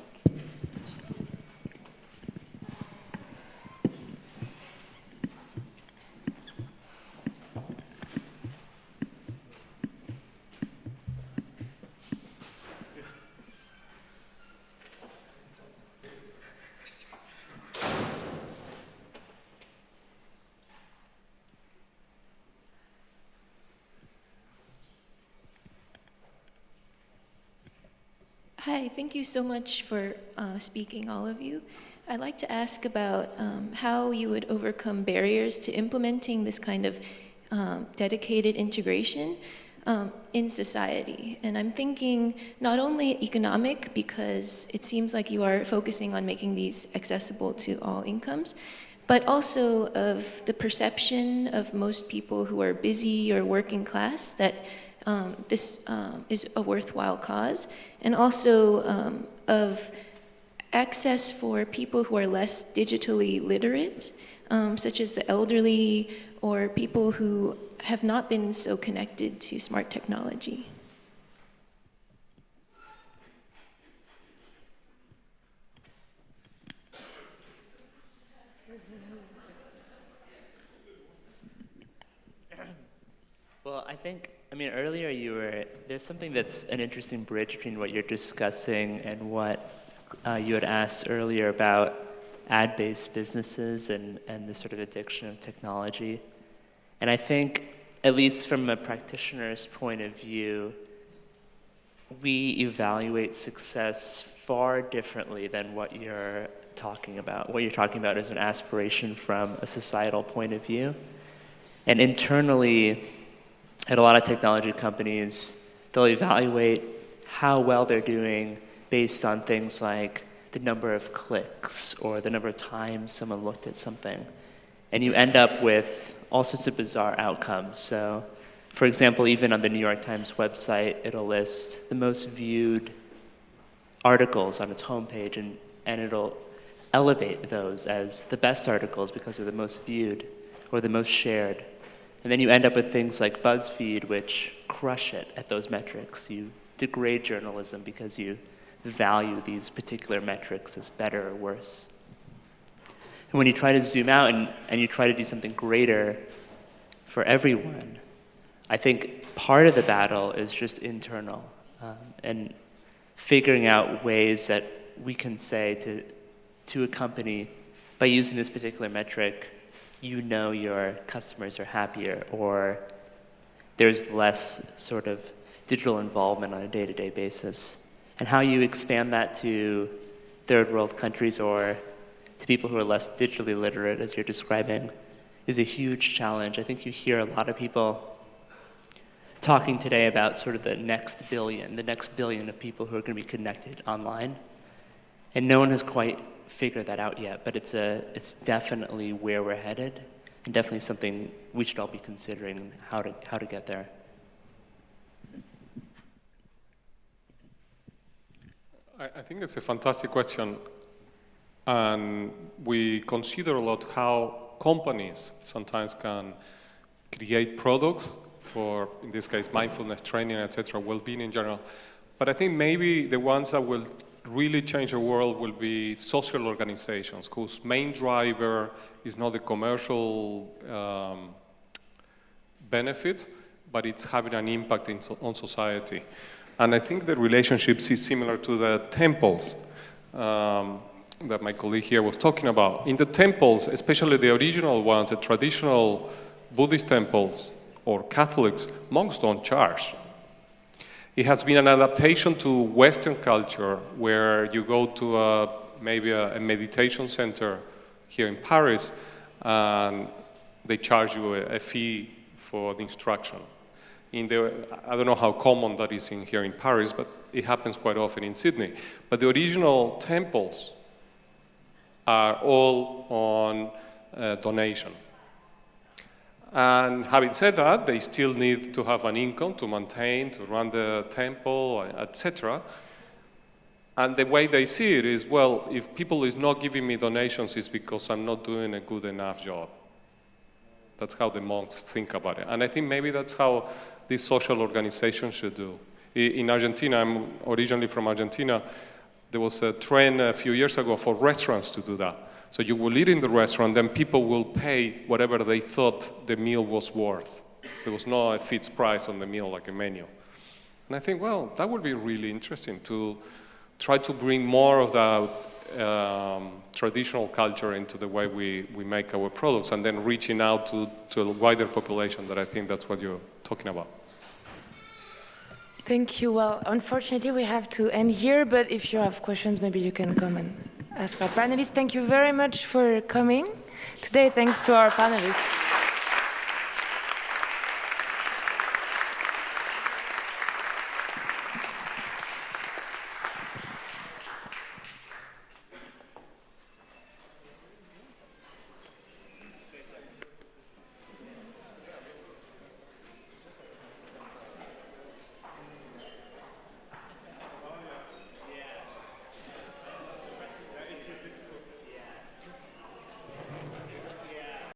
Hi, thank you so much for speaking, all of you. I'd like to ask about how you would overcome barriers to implementing this kind of dedicated integration in society. And I'm thinking not only economic, because it seems like you are focusing on making these accessible to all incomes, but also of the perception of most people who are busy or working class that this is a worthwhile cause, and also of access for people who are less digitally literate, such as the elderly or people who have not been so connected to smart technology. Well, I mean, earlier there's something that's an interesting bridge between what you're discussing and what you had asked earlier about ad-based businesses and the sort of addiction of technology. And I think, at least from a practitioner's point of view, we evaluate success far differently than what you're talking about. What you're talking about is an aspiration from a societal point of view. And internally, at a lot of technology companies, they'll evaluate how well they're doing based on things like the number of clicks or the number of times someone looked at something. And you end up with all sorts of bizarre outcomes. So, for example, even on the New York Times website, it'll list the most viewed articles on its homepage, and it'll elevate those as the best articles because they're the most viewed or the most shared. And then you end up with things like BuzzFeed, which crush it at those metrics. You degrade journalism because you value these particular metrics as better or worse. And when you try to zoom out and you try to do something greater for everyone, I think part of the battle is just internal, and figuring out ways that we can say to a company, by using this particular metric, you know your customers are happier, or there's less sort of digital involvement on a day-to-day basis. And how you expand that to third world countries or to people who are less digitally literate, as you're describing, is a huge challenge. I think you hear a lot of people talking today about sort of the next billion of people who are going to be connected online. And no one has quite figured that out yet, but it's definitely where we're headed, and definitely something we should all be considering how to get there. I think it's a fantastic question, and we consider a lot how companies sometimes can create products for, in this case, mindfulness training, etc., well-being in general. But I think maybe the ones that will really change the world will be social organizations whose main driver is not the commercial benefit, but it's having an impact on society. And I think the relationship is similar to the temples that my colleague here was talking about. In the temples, especially the original ones, the traditional Buddhist temples or Catholics, monks don't charge. It has been an adaptation to Western culture where you go to maybe a meditation center here in Paris and they charge you a fee for the instruction. I don't know how common that is here in Paris, but it happens quite often in Sydney. But the original temples are all on donation. And having said that, they still need to have an income to maintain, to run the temple, etc. And the way they see it is, well, if people is not giving me donations, it's because I'm not doing a good enough job. That's how the monks think about it. And I think maybe that's how these social organizations should do. In Argentina, I'm originally from Argentina, there was a trend a few years ago for restaurants to do that. So you will eat in the restaurant, then people will pay whatever they thought the meal was worth. There was no fixed price on the meal like a menu. And I think, well, that would be really interesting to try to bring more of that traditional culture into the way we make our products, and then reaching out to a wider population. That I think that's what you're talking about. Thank you. Well, unfortunately, we have to end here, but if you have questions, maybe you can come and ask our panelists. Thank you very much for coming today. Thanks to our panelists.